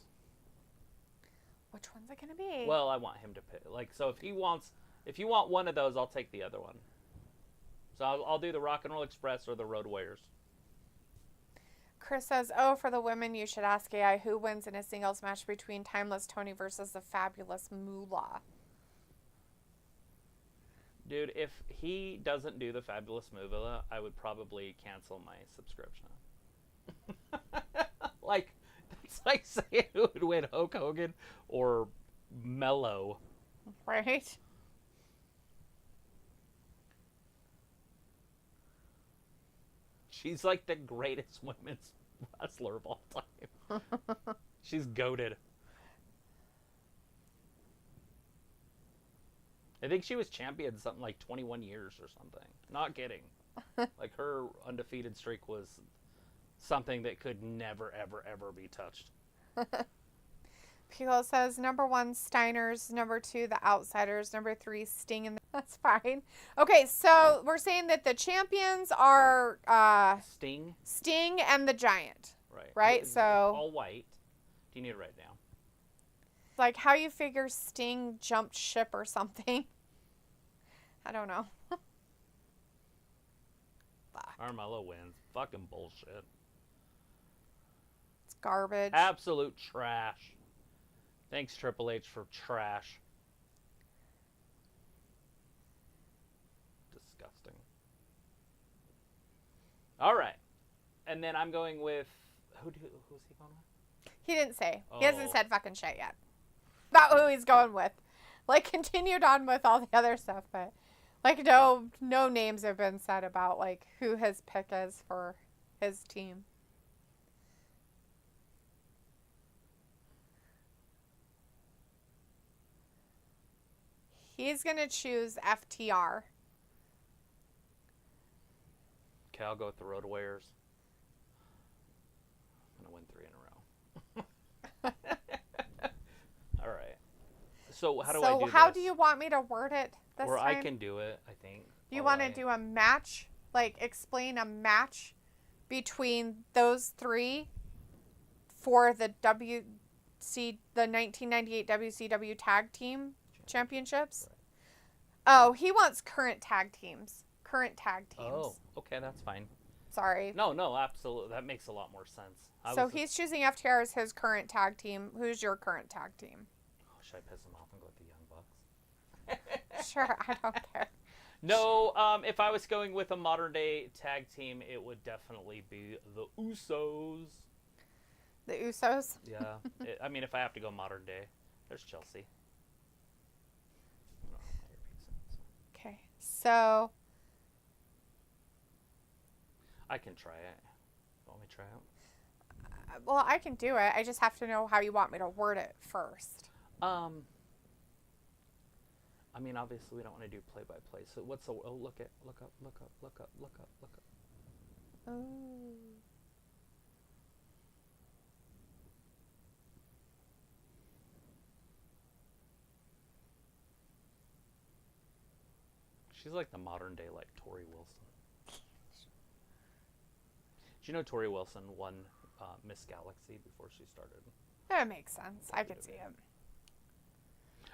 Which one's it gonna be? Well, I want him to pick. Like, so if you want one of those, I'll take the other one. So I'll do the Rock and Roll Express or the Road Warriors. Chris says, "Oh, for the women, you should ask AI who wins in a singles match between Timeless Tony versus the Fabulous Moolah." Dude, if he doesn't do the Fabulous Moolah, I would probably cancel my subscription. Like, that's like saying who would win, Hulk Hogan or Mello. Right? She's like the greatest women's wrestler of all time. She's goated. I think she was champion something like 21 years or something. Not kidding. Like, her undefeated streak was something that could never, ever, ever be touched. Pico says, number 1, Steiners. Number 2, The Outsiders. Number 3, Sting. And that's fine. Okay, so we're saying that the champions are Sting and the Giant. Right. Right? So all white. Do you need to write it down? Like, how you figure Sting jumped ship or something. I don't know. Carmelo wins. Fucking bullshit. It's garbage. Absolute trash. Thanks, Triple H, for trash. Disgusting. All right. And then I'm going with... Who's he going with? He didn't say. Oh. He hasn't said fucking shit yet. About who he's going with. Like, continued on with all the other stuff, but... Like, no names have been said about, like, who his pick is for his team. He's going to choose FTR. Okay, I'll go with the Road Warriors. I'm going to win 3 in a row. All right. So how do I do this? So how do you want me to word it this or time? I can do it, I think. You want to do a match? Like, explain a match between those 3 for the 1998 WCW Tag Team Championships? Right. Oh, he wants current tag teams. Oh, okay, that's fine. Sorry. No, absolutely. That makes a lot more sense. So he's choosing FTR as his current tag team. Who's your current tag team? Oh, should I piss him off and go with the Young Bucks? Sure, I don't care. No, if I was going with a modern day tag team, it would definitely be the Usos. The Usos? Yeah. I mean, if I have to go modern day, there's Chelsea. Okay, so... I can try it. Want me to try it? Well, I can do it. I just have to know how you want me to word it first. I mean, obviously, we don't want to do play-by-play. So what's the... Oh, look up. Oh. She's like the modern-day, like, Tori Wilson. Do you know Tori Wilson won Miss Galaxy before she started? That makes sense. I could see it.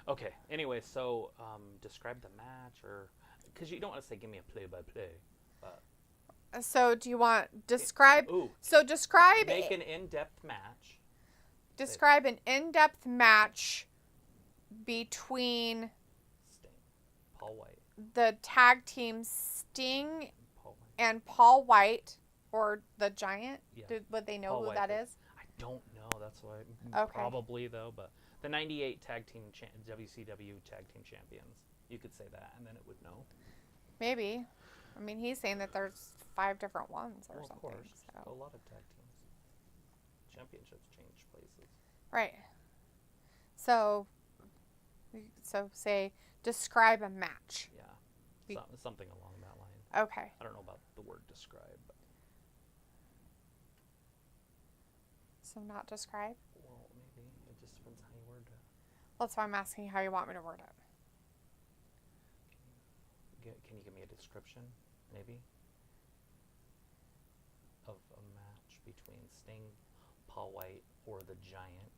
Okay. Anyway, so describe the match, or because you don't want to say give me a play-by-play. So do you want describe? Ooh. So describe. Make an in-depth match. Describe an in-depth match between Sting, Paul White. The tag team Sting Paul White. and Paul White, or the Giant. Yeah. Would they know Paul who White that is. is? I don't know. That's why. Okay. Probably though, but the '98 tag team WCW tag team champions. You could say that, and then it would know. Maybe. I mean, he's saying that there's 5 different ones or something. Of course. So. A lot of tag teams. Championships change places. Right. So say describe a match. Yeah. Something along that line. Okay. I don't know about the word describe, but So not describe? well, maybe it just depends how you word it. That's why I'm asking how you want me to word it. Can you give me a description, maybe, of a match between Sting, Paul White, or the Giant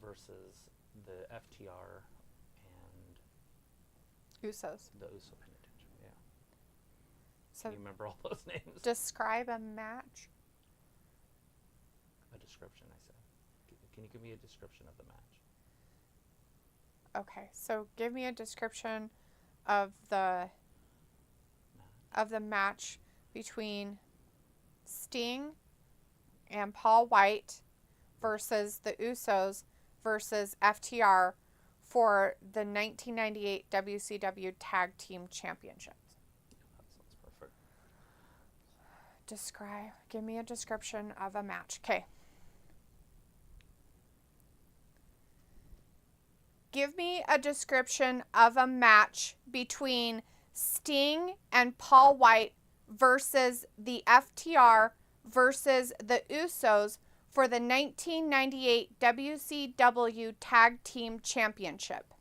versus the FTR and Usos. the Uso contingent? Yeah. So Can you remember all those names? describe a match. A description, I said. Can you give me a description of the match? Okay, so give me a description of the match between Sting and Paul White versus the Usos versus FTR for the 1998 WCW Tag Team Championships. That sounds perfect. Give me a description of a match. Okay. Give me a description of a match between Sting and Paul White versus the FTR versus the Usos for the 1998 WCW Tag Team Championship.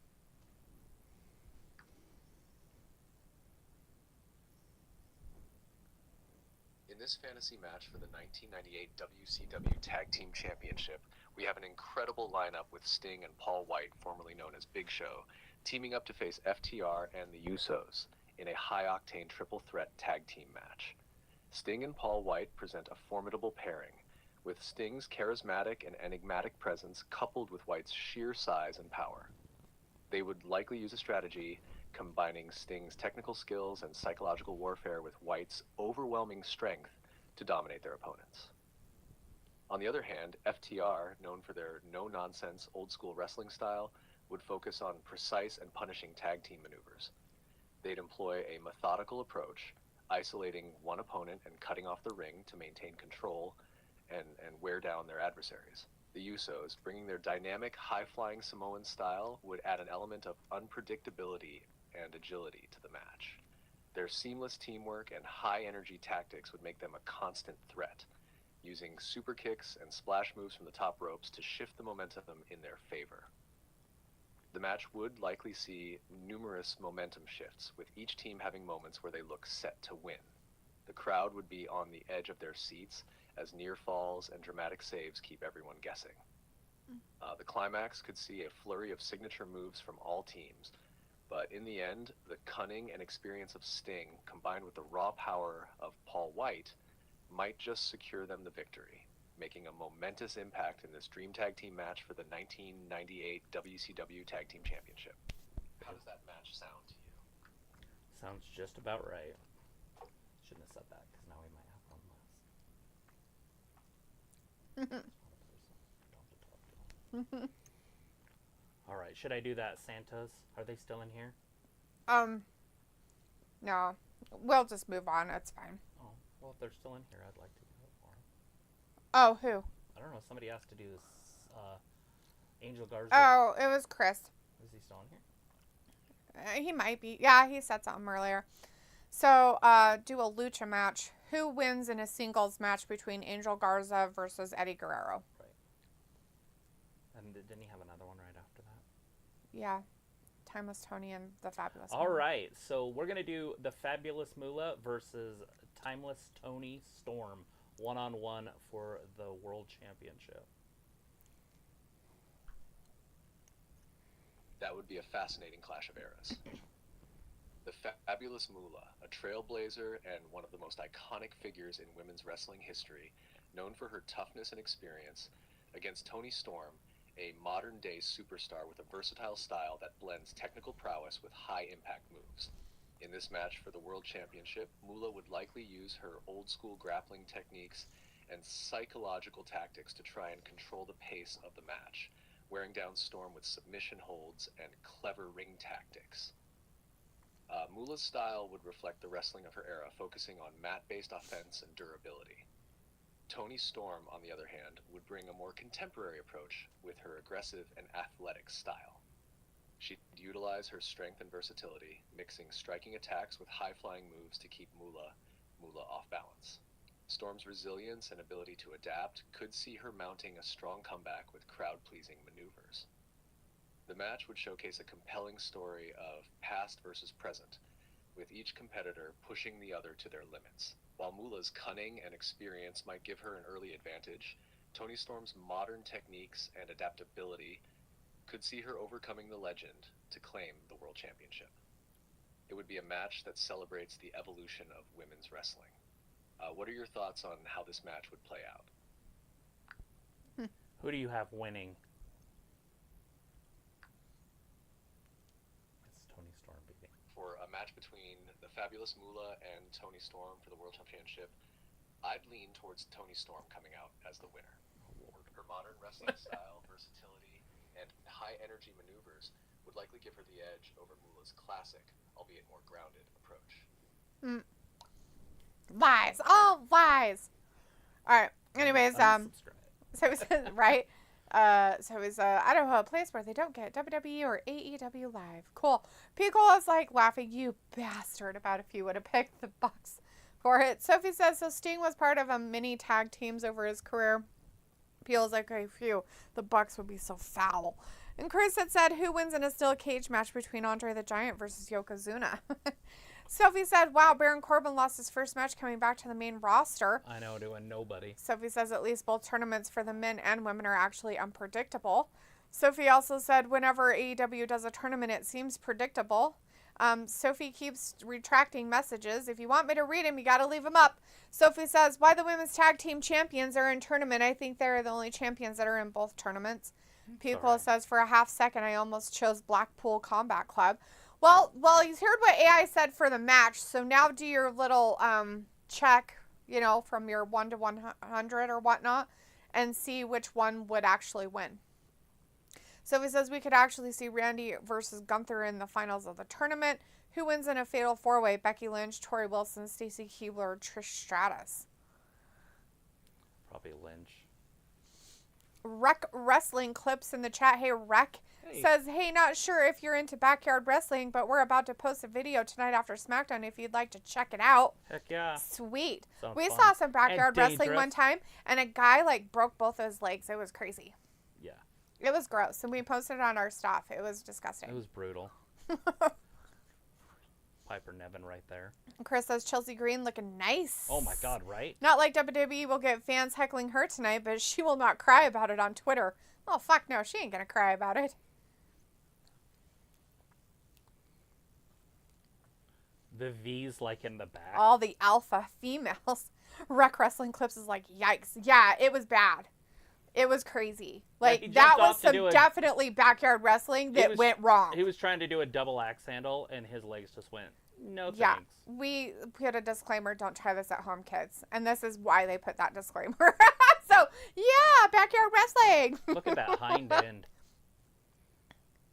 In this fantasy match for the 1998 WCW Tag Team Championship, we have an incredible lineup with Sting and Paul White, formerly known as Big Show, teaming up to face FTR and the Usos in a high-octane triple threat tag team match. Sting and Paul White present a formidable pairing, with Sting's charismatic and enigmatic presence coupled with White's sheer size and power. They would likely use a strategy combining Sting's technical skills and psychological warfare with White's overwhelming strength to dominate their opponents. On the other hand, FTR, known for their no-nonsense old-school wrestling style, would focus on precise and punishing tag team maneuvers. They'd employ a methodical approach, isolating one opponent and cutting off the ring to maintain control and wear down their adversaries. The Usos, bringing their dynamic, high-flying Samoan style, would add an element of unpredictability and agility to the match. Their seamless teamwork and high-energy tactics would make them a constant threat, using super kicks and splash moves from the top ropes to shift the momentum in their favor. The match would likely see numerous momentum shifts, with each team having moments where they look set to win. The crowd would be on the edge of their seats as near falls and dramatic saves keep everyone guessing. The climax could see a flurry of signature moves from all teams, but in the end, the cunning and experience of Sting, combined with the raw power of Paul White, might just secure them the victory, making a momentous impact in this Dream Tag Team match for the 1998 WCW Tag Team Championship. How does that match sound to you? Sounds just about right. Shouldn't have said that, because now we might have one less. All right, should I do that, Santos? Are they still in here? No. We'll just move on. It's fine. Oh, well, if they're still in here, I'd like to do it for them. Oh, who? I don't know. Somebody asked to do this. Angel Garza. Oh, it was Chris. Is he still in here? He might be. Yeah, he said something earlier. So, do a lucha match. Who wins in a singles match between Angel Garza versus Eddie Guerrero? Right. And didn't he have another one right after that? Yeah. Timeless Tony and the Fabulous All Moolah. right. So we're going to do the Fabulous Moolah versus Timeless Tony Storm one-on-one for the World Championship. That would be a fascinating clash of eras. The Fabulous Moolah, a trailblazer and one of the most iconic figures in women's wrestling history, known for her toughness and experience, against Toni Storm, a modern-day superstar with a versatile style that blends technical prowess with high-impact moves. In this match for the World Championship, Moolah would likely use her old-school grappling techniques and psychological tactics to try and control the pace of the match, wearing down Storm with submission holds and clever ring tactics. Moolah's style would reflect the wrestling of her era, focusing on mat-based offense and durability. Toni Storm, on the other hand, would bring a more contemporary approach with her aggressive and athletic style. She'd utilize her strength and versatility, mixing striking attacks with high-flying moves to keep Moolah off balance. Storm's resilience and ability to adapt could see her mounting a strong comeback with crowd-pleasing maneuvers. The match would showcase a compelling story of past versus present, with each competitor pushing the other to their limits. While Moolah's cunning and experience might give her an early advantage, Toni Storm's modern techniques and adaptability could see her overcoming the legend to claim the World Championship. It would be a match that celebrates the evolution of women's wrestling. What are your thoughts on how this match would play out? Who do you have winning? It's Toni Storm beating. For a match between the fabulous Moolah and Toni Storm for the World Championship, I'd lean towards Toni Storm coming out as the winner. Her modern wrestling style, versatility, and high-energy maneuvers would likely give her the edge over Moolah's classic, albeit more grounded, approach. Lies. All lies. All right. Anyways, so it says, right? So it was, I don't know, a place where they don't get WWE or AEW live. Cool. Pickle is like laughing, you bastard, about if you would have picked the Bucks for it. Sophie says, so Sting was part of a mini tag teams over his career. Peel's like, okay, phew, the Bucks would be so foul. And Chris had said, who wins in a steel cage match between Andre the Giant versus Yokozuna? Sophie said, wow, Baron Corbin lost his first match coming back to the main roster. I know, to a nobody. Sophie says at least both tournaments for the men and women are actually unpredictable. Sophie also said whenever AEW does a tournament, it seems predictable. Sophie keeps retracting messages. If you want me to read them, you got to leave them up. Sophie says, why the women's tag team champions are in tournament. I think they're the only champions that are in both tournaments. People says, for a half second, I almost chose Blackpool Combat Club. Well, you heard what AI said for the match, so now do your little check, from your 1 to 100 or whatnot, and see which one would actually win. So he says we could actually see Randy versus Gunther in the finals of the tournament. Who wins in a fatal four-way? Becky Lynch, Tori Wilson, Stacy Keibler, Trish Stratus. Probably Lynch. Rec Wrestling Clips in the chat. Hey, Rec. Says, hey, not sure if you're into backyard wrestling, but we're about to post a video tonight after SmackDown if you'd like to check it out. Heck yeah. Sweet. Sounds we fun. saw some backyard wrestling one time, and a guy, broke both of his legs. It was crazy. Yeah. It was gross, and we posted it on our stuff. It was disgusting. It was brutal. Piper Niven right there. Chris says, Chelsea Green looking nice. Oh, my God, right? Not like WWE will get fans heckling her tonight, but she will not cry about it on Twitter. Oh, fuck no. She ain't going to cry about it. The V's in the back. All the alpha females. Rec Wrestling Clips is like, yikes. Yeah, it was bad. It was crazy. That was some definitely backyard wrestling that went wrong. He was trying to do a double axe handle, and his legs just went, no thanks. Yeah, we put a disclaimer, don't try this at home, kids. And this is why they put that disclaimer. So, yeah, backyard wrestling. Look at that hind end.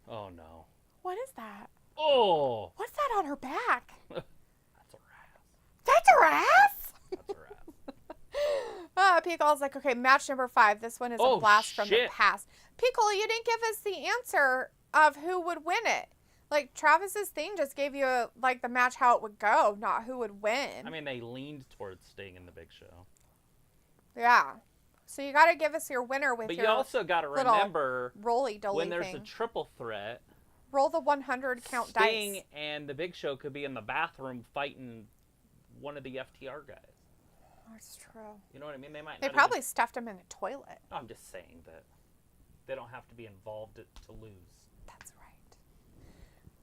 Oh, no. What is that? Oh! What's that on her back? That's her ass. That's her ass? That's her ass. Pickle's like, okay, match number 5. This one is a blast from the past. Pickle, you didn't give us the answer of who would win it. Travis's thing just gave you, the match how it would go, not who would win. I mean, they leaned towards Sting in the Big Show. Yeah. So you got to give us your winner with but your you also got to remember, roly-doly when there's a triple threat, roll the 100 count dice. Sting and the Big Show could be in the bathroom fighting one of the FTR guys. That's true. You know what I mean? They probably stuffed him in a toilet. No, I'm just saying that they don't have to be involved to lose. That's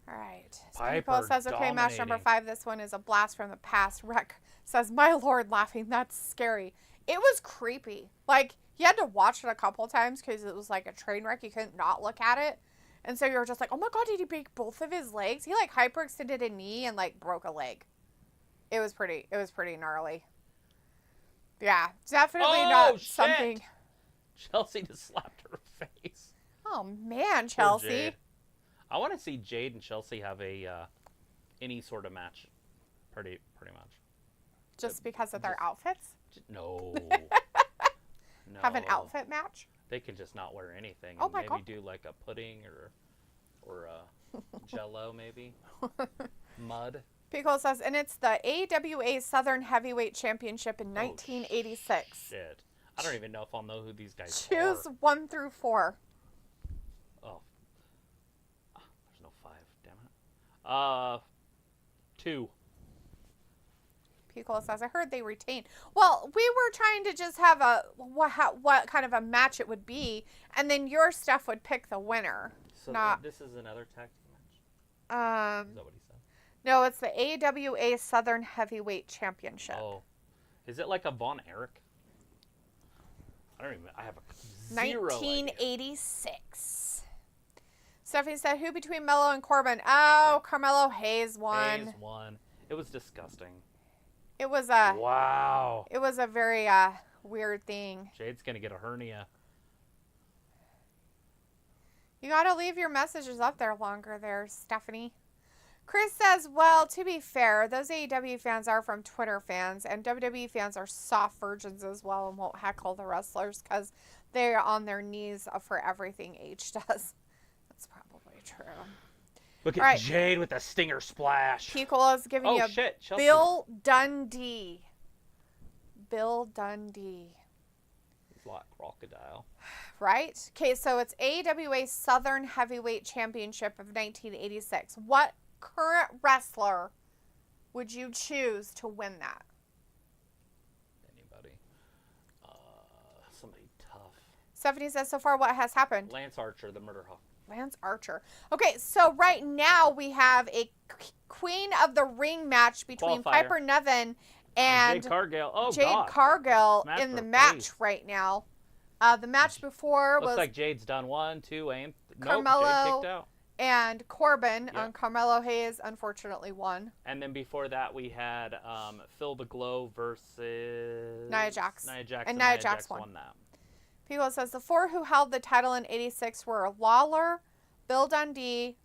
right. All right. Piper says, okay, match number 5. This one is a blast from the past. Rec says, my lord, laughing. That's scary. It was creepy. You had to watch it a couple times because it was like a train wreck. You couldn't not look at it. And so you were just like, oh my God, did he break both of his legs? He hyperextended a knee and broke a leg. It was pretty gnarly. Yeah, definitely not something. Chelsea just slapped her face. Oh man, Chelsea. I want to see Jade and Chelsea have any sort of match. Pretty much. Just because of their outfits? No. No. Have an outfit match? They can just not wear anything. Oh and my maybe God. do a pudding or Jello maybe. Mud. Pickle says, and it's the AWA Southern Heavyweight Championship in 1986. Shit. I don't even know if I'll know who these guys Choose are. 1 through 4. Oh. There's no 5, damn it. 2. Piccolo says, I heard they retained. Well, we were trying to just have a what kind of a match it would be, and then your stuff would pick the winner. So not this is another tag team match? Is that what he said? No, it's the AWA Southern Heavyweight Championship. Oh. Is it like a Von Erich? I have a zero 1986. Stephanie said, who between Mello and Corbin? Oh, Carmelo Hayes won. Hayes won. It was disgusting. It was a... Wow. It was a very weird thing. Jade's going to get a hernia. You got to leave your messages up there longer there, Stephanie. Chris says, well, to be fair, those AEW fans are from Twitter fans, and WWE fans are soft virgins as well and won't heckle the wrestlers because they're on their knees for everything H does. That's probably true. Look at Jade with a stinger splash. Piccolo's giving you shit, Bill Dundee. Bill Dundee. He's like crocodile. Right? Okay, so it's AWA Southern Heavyweight Championship of 1986. What current wrestler would you choose to win that? Anybody. Somebody tough. Stephanie says, so far what has happened? Lance Archer, the Murder Hawk. Lance Archer. Okay, so right now we have a Queen of the Ring match between Piper Niven and Jade Cargill. Oh, Jade God. Cargill Smash in the her match face. right now. The match before Looks was like Jade's done 1, 2, and... Carmelo Nope, Jade kicked out. and Corbin. Yeah. Carmelo Hayes unfortunately won. And then before that, we had Phil the Glow versus... Nia Jax. Nia Jax. And Nia Nia Jax won that. Piccolo says the 4 who held the title in 86 were Lawler, Bill Dundee,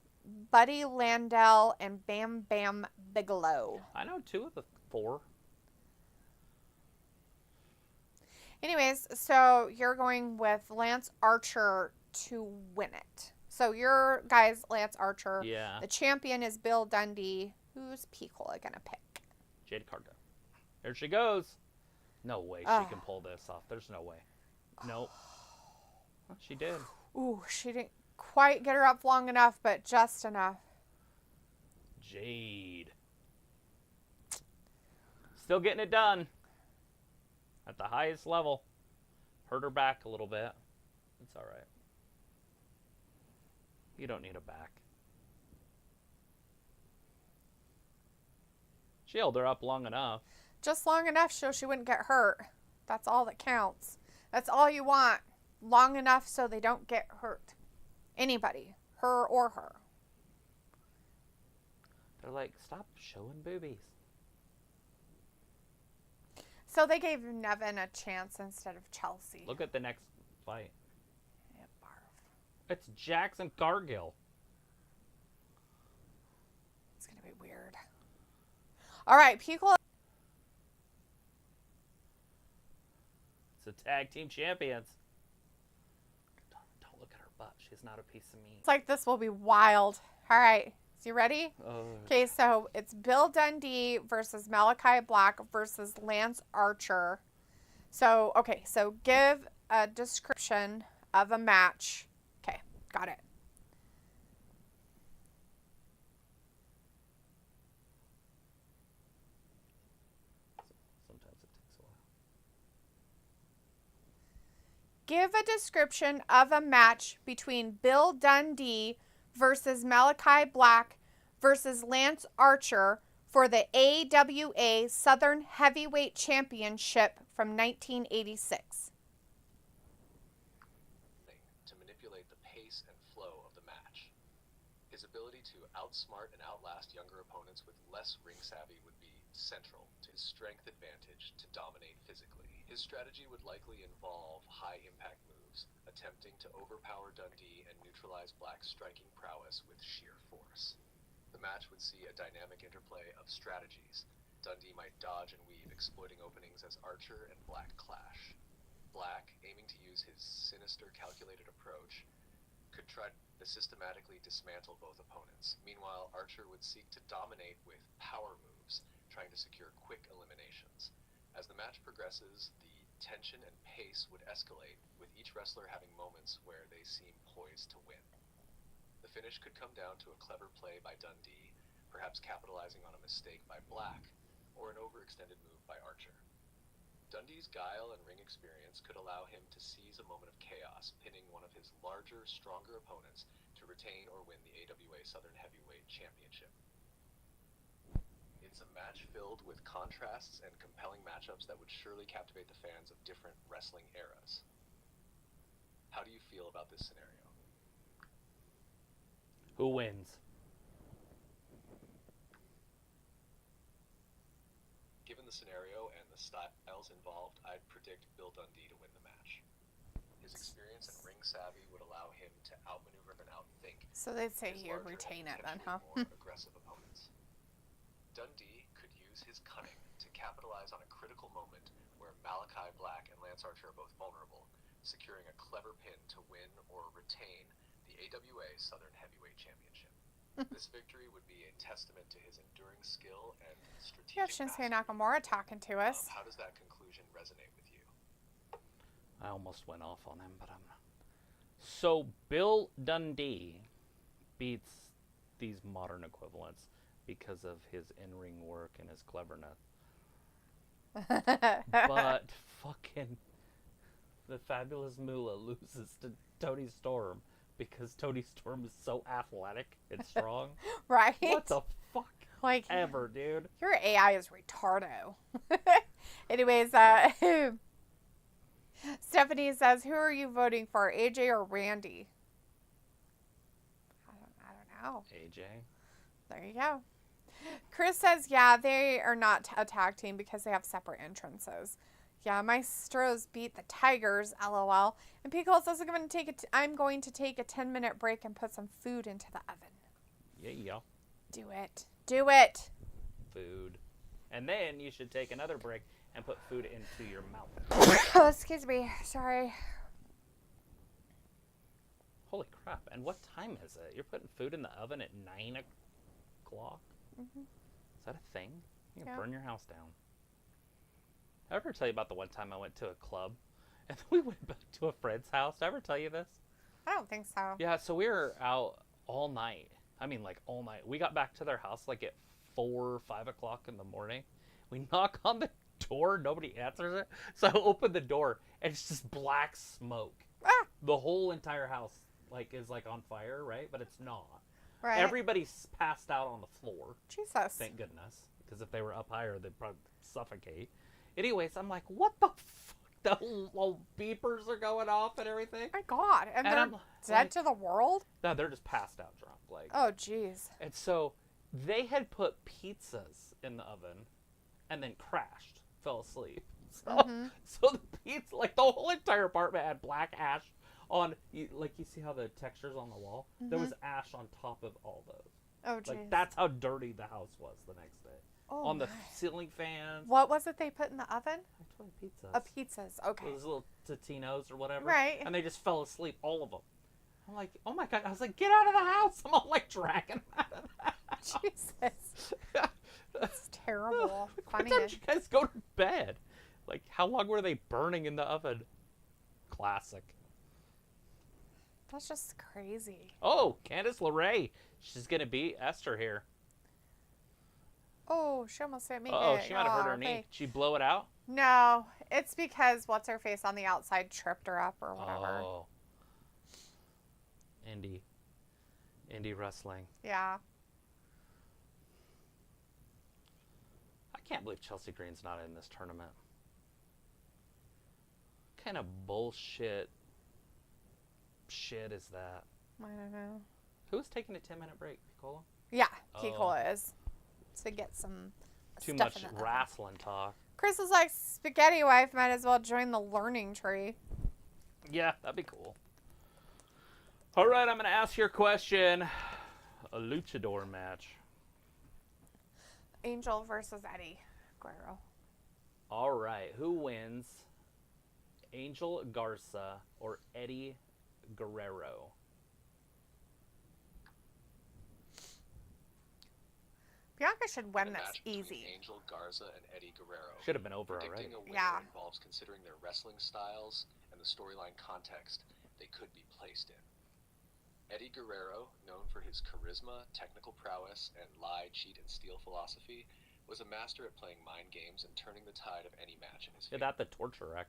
Buddy Landell, and Bam Bam Bigelow. I know 2 of the 4. Anyways, so you're going with Lance Archer to win it. So your guy's Lance Archer. Yeah. The champion is Bill Dundee. Who's Piccolo gonna pick? Jade Cargill. There she goes. No way she can pull this off. There's no way. Nope. Well, she did. Ooh, she didn't quite get her up long enough, but just enough. Jade. Still getting it done. At the highest level. Hurt her back a little bit. It's alright. You don't need a back. She held her up long enough. Just long enough so she wouldn't get hurt. That's all that counts. That's all you want. Long enough so they don't get hurt. Anybody. Her or her. They're like, stop showing boobies. So they gave Nevin a chance instead of Chelsea. Look at the next fight. Yeah, barf. It's Jackson Cargill. It's going to be weird. All right, Piccolo. It's a tag team champions. Don't look at her butt. She's not a piece of meat. It's like this will be wild. All right. So you ready? Oh. Okay, so it's Bill Dundee versus Malachi Black versus Lance Archer. So, okay, so give a description of a match. Okay, got it. Sometimes it takes a while. Give a description of a match between Bill Dundee versus Malachi Black versus Lance Archer for the AWA Southern Heavyweight Championship from 1986. To manipulate the pace and flow of the match. His ability to outsmart and outlast younger opponents with less ring savvy would be central to his strength advantage to dominate physically. His strategy would likely involve high-impact moves, attempting to overpower Dundee and neutralize Black's striking prowess with sheer force. The match would see a dynamic interplay of strategies. Dundee might dodge and weave, exploiting openings as Archer and Black clash. Black, aiming to use his sinister, calculated approach, could try to systematically dismantle both opponents. Meanwhile, Archer would seek to dominate with power moves, trying to secure quick eliminations. As the match progresses, the tension and pace would escalate, with each wrestler having moments where they seem poised to win. The finish could come down to a clever play by Dundee, perhaps capitalizing on a mistake by Black, or an overextended move by Archer. Dundee's guile and ring experience could allow him to seize a moment of chaos, pinning one of his larger, stronger opponents to retain or win the AWA Southern Heavyweight Championship. It's a match filled with contrasts and compelling matchups that would surely captivate the fans of different wrestling eras. How do you feel about this scenario? Who wins? Given the scenario and the styles involved, I'd predict Bill Dundee to win the match. His experience and ring savvy would allow him to outmaneuver and outthink. So they'd say his he would larger retain and it then, potentially huh? more aggressive opponents. Dundee could use his cunning to capitalize on a critical moment where Malachi Black and Lance Archer are both vulnerable, securing a clever pin to win or retain the AWA Southern Heavyweight Championship. This victory would be a testament to his enduring skill and strategic Yeah, Shinsuke mastery. Nakamura talking to us. How does that conclusion resonate with you? I almost went off on him, but I'm not. So Bill Dundee beats these modern equivalents because of his in-ring work and his cleverness. But fucking the Fabulous Moolah loses to Tony Storm because Tony Storm is so athletic and strong. Right? What the fuck Like, ever, dude? your AI is retardo. Anyways, Stephanie says, who are you voting for, AJ or Randy? I don't know. AJ. There you go. Chris says, yeah, they are not a tag team because they have separate entrances. Yeah, Maestro's beat the Tigers, LOL. And Pickles says, I'm going to take a 10-minute break and put some food into the oven. Yeah. Do it. Do it. Food. And then you should take another break and put food into your mouth. Oh, excuse me. Sorry. Holy crap. And what time is it? You're putting food in the oven at 9 o'clock? Mm-hmm. Is that a thing? You can Yeah. burn your house down. Did I ever tell you about the one time I went to a club and then we went back to a friend's house? Did I ever tell you this? I don't think so. Yeah, so we were out all night. I mean, like, all night. We got back to their house, like, at 4 or 5 o'clock in the morning. We knock on the door. Nobody answers it. So I open the door, and it's just black smoke. Ah! The whole entire house, like, is, like, on fire, right? But it's not. Right. Everybody's passed out on the floor. Jesus. Thank goodness. Because if they were up higher, they'd probably suffocate. Anyways, I'm like, what the fuck? The little beepers are going off and everything. My God. And they're I'm dead like, to the world? no, they're just passed out drunk. Like, Oh, jeez. and so they had put pizzas in the oven and then crashed, fell asleep. So, so the pizza, like the whole entire apartment had black ash on, like you see how the texture's on the wall? There was ash on top of all those. Oh, jeez. Like that's how dirty the house was the next day. Oh, on the my. ceiling fans. What was it they put in the oven? I told you pizzas. Pizzas. Okay. Those little Totino's or whatever. Right. And they just fell asleep, all of them. I'm like, oh my God. I was like, get out of the house. I'm all like dragging them out of the house. Jesus. That's terrible. What Funny. time did you guys go to bed? Like, how long were they burning in the oven? Classic. That's just crazy. Oh, Candice LeRae. She's going to beat Esther here. Oh, she almost hit me. Oh, she might have hurt her knee. Okay. Did she blow it out? No, it's because what's-her-face on the outside tripped her up or whatever. Oh. Indie wrestling. Yeah. I can't believe Chelsea Green's not in this tournament. What kind of bullshit shit is that? I don't know. Who's taking a 10-minute break, Piccolo? Yeah, Oh. Kikola is. To get some Too stuff much in the oven. wrestling talk. Chris is like, spaghetti wife might as well join the learning tree. Yeah, that'd be cool. All right, I'm going to ask your question. A luchador match. Angel versus Eddie Guerrero. All right, who wins? Angel Garza or Eddie Guerrero? Bianca should win A this match between easy. Angel Garza and Eddie Guerrero. Should have been over already. Predicting a winner Yeah. involves considering their wrestling styles and the storyline context they could be placed in. Eddie Guerrero, known for his charisma, technical prowess, and lie, cheat, and steal philosophy, was a master at playing mind games and turning the tide of any match in his favor. That the torture rack.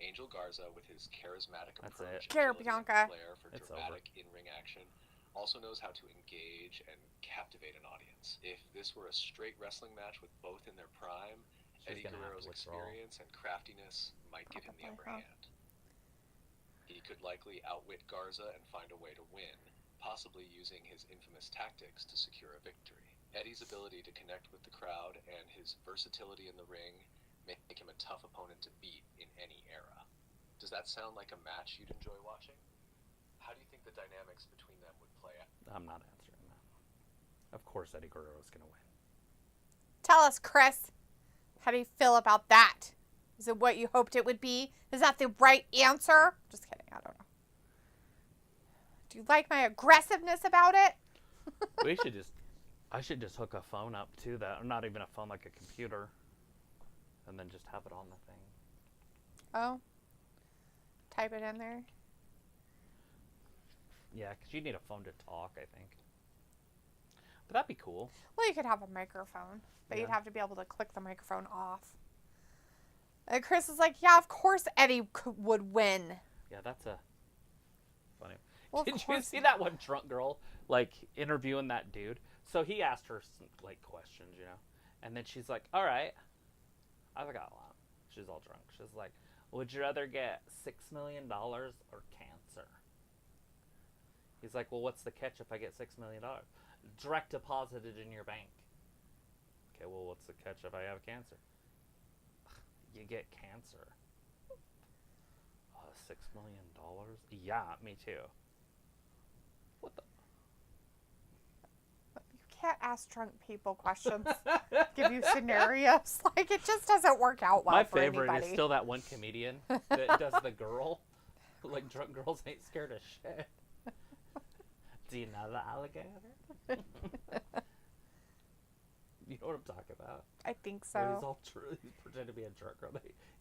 Angel Garza, with his charismatic That's approach, it. agility, and Bianca. flair for dramatic in-ring action, also knows how to engage and captivate an audience. If this were a straight wrestling match with both in their prime, Eddie Guerrero's experience and craftiness might give him the upper hand. He could likely outwit Garza and find a way to win, possibly using his infamous tactics to secure a victory. Eddie's ability to connect with the crowd and his versatility in the ring make him a tough opponent to beat in any era. Does that sound like a match you'd enjoy watching? How do you think the dynamics between them would play out? I'm not answering that. Of course Eddie Guerrero's going to win. Tell us, Chris. How do you feel about that? Is it what you hoped it would be? Is that the right answer? Just kidding. I don't know. Do you like my aggressiveness about it? I should just hook a phone up to that. Or not even a phone, like a computer. And then just have it on the thing. Oh. Type it in there. Yeah, because you need a phone to talk, I think. But that'd be cool. Well, you could have a microphone. But you'd have to be able to click the microphone off. And Chris is like, yeah, of course Eddie would win. Yeah, that's a funny. Well, Did you see that one drunk girl, like, interviewing that dude? So he asked her some, like, questions, you know? And then she's like, all right. I forgot a lot. She's all drunk. She's like, would you rather get $6 million or cancer? He's like, well, what's the catch if I get $6 million? Direct deposited in your bank. Okay, well, what's the catch if I have cancer? You get cancer. $6 million? Yeah, me too. What the? You can't ask drunk people questions. Give you scenarios. Like, it just doesn't work out well for anybody. My favorite is still that one comedian that does the girl. Like, drunk girls ain't scared of shit. Do you know the alligator? You know what I'm talking about? I think so. Where he's all true. He's pretending to be a drunk girl.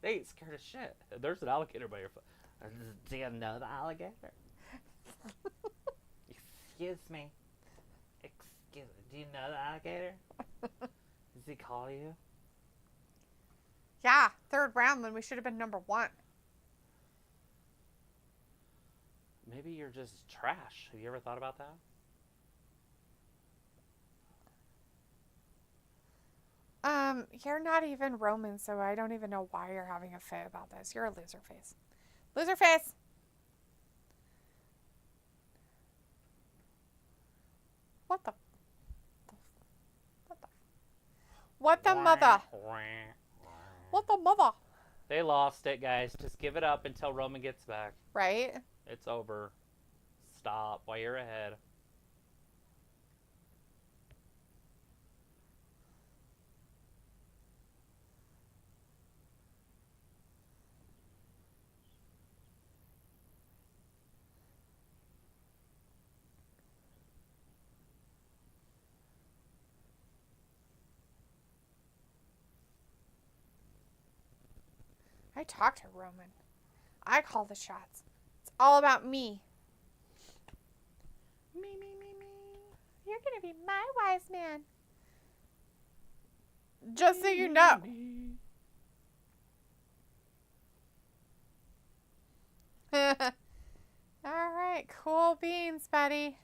They ain't scared of shit. There's an alligator by your foot. Do you know the alligator? Excuse me. Excuse me. Do you know the alligator? Does he call you? Yeah, third round when we should have been number 1. Maybe you're just trash. Have you ever thought about that? You're not even Roman, so I don't even know why you're having a fit about this. You're a loser face. Loser face! What the mother? What the mother? They lost it, guys. Just give it up until Roman gets back. Right? It's over. Stop while you're ahead. I talk to Roman. I call the shots. It's all about me. Me. You're going to be my wise man. Just so you know. All right. Cool beans, buddy.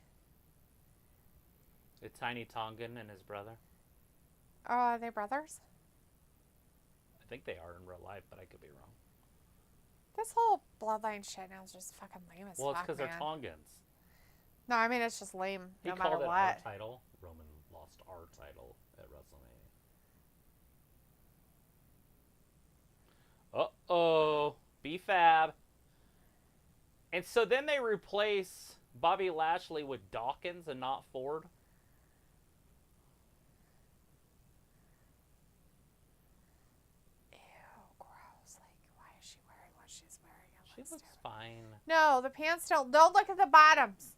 It's Tiny Tongan and his brother. Oh, are they brothers? I think they are in real life, but I could be wrong. This whole bloodline shit now is just fucking lame as Well, fuck, it's because they're Tongans. No, I mean, it's just lame no matter He called it what. our title. Roman lost our title at WrestleMania. Uh-oh. B-Fab. And so then they replace Bobby Lashley with Dawkins and not Ford. She looks fine. No, the pants don't look at the bottoms.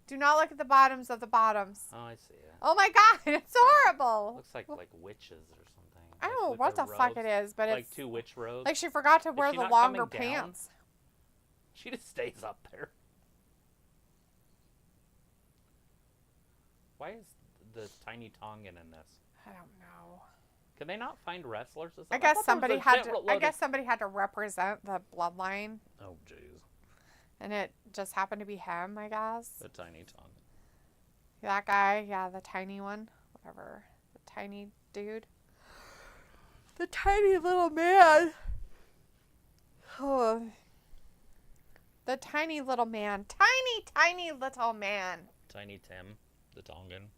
Do not look at the bottoms of the bottoms. Oh, I see it. Oh my god, it's horrible. Looks like witches or something. I don't know what the fuck it is, but like it's... Like 2 witch robes. Like she forgot to wear the longer pants. She just stays up there. Why is the tiny Tongan in this? I don't know. Can they not find wrestlers? I guess somebody had to. I guess somebody had to represent the bloodline. Oh, jeez. And it just happened to be him, I guess. The tiny Tongan. That guy, yeah, the tiny one, whatever, the tiny dude, the tiny little man. Oh, the tiny little man, tiny little man. Tiny Tim, the Tongan.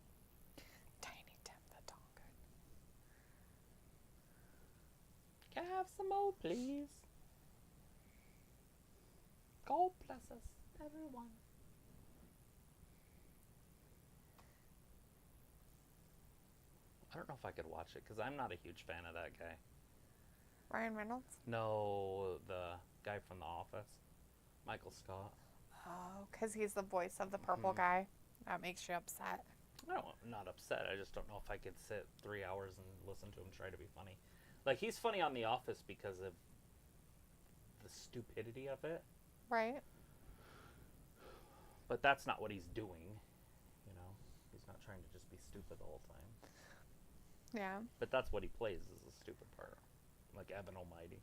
Tiny Tim, the Tongan. Can I have some more, please? God bless us, everyone. I don't know if I could watch it, because I'm not a huge fan of that guy. Ryan Reynolds? No, the guy from The Office. Michael Scott. Oh, because he's the voice of the purple guy. That makes you upset. No, I'm not upset. I just don't know if I could sit 3 hours and listen to him try to be funny. Like, he's funny on The Office because of the stupidity of it. Right. But that's not what he's doing, you know? He's not trying to just be stupid the whole time. Yeah. But that's what he plays, is the stupid part. Like Evan Almighty.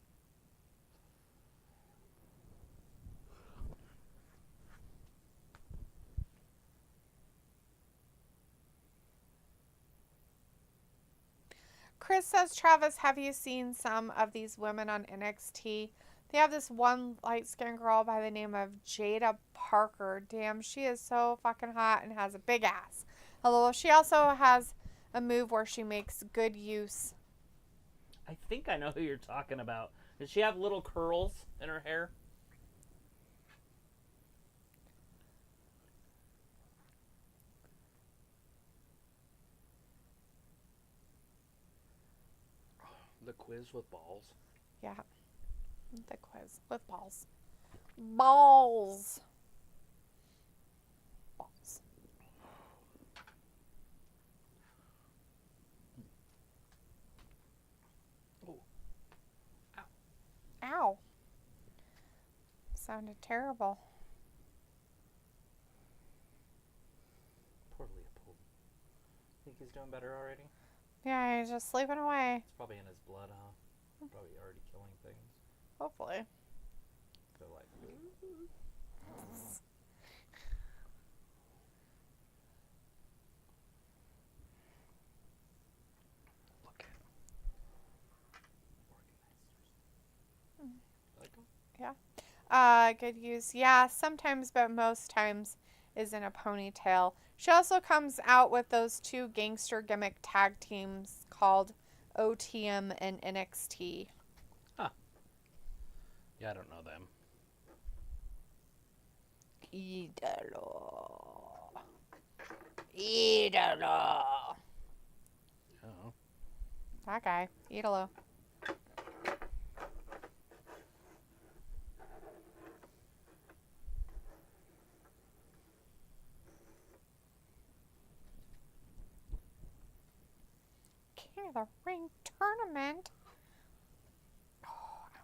Chris says, Travis, have you seen some of these women on NXT? They have this one light-skinned girl by the name of Jada Parker. Damn, she is so fucking hot and has a big ass. Hello. She also has a move where she makes good use. I think I know who you're talking about. Does she have little curls in her hair? The quiz with balls. Yeah. The quiz with balls. Balls. Balls. Oh. Ow. Ow. Sounded terrible. Poor Leopold. Think he's doing better already? Yeah, he's just sleeping away. It's probably in his blood, huh? Probably already killing things. Hopefully. They're like, look at organizers. Like them? Yeah. Good use. Yeah, sometimes, but most times is in a ponytail. She also comes out with those two gangster gimmick tag teams called OTM and NXT. Huh. Yeah, I don't know them. Idolo. Idolo. Oh. That guy. Idolo. King of the Ring tournament.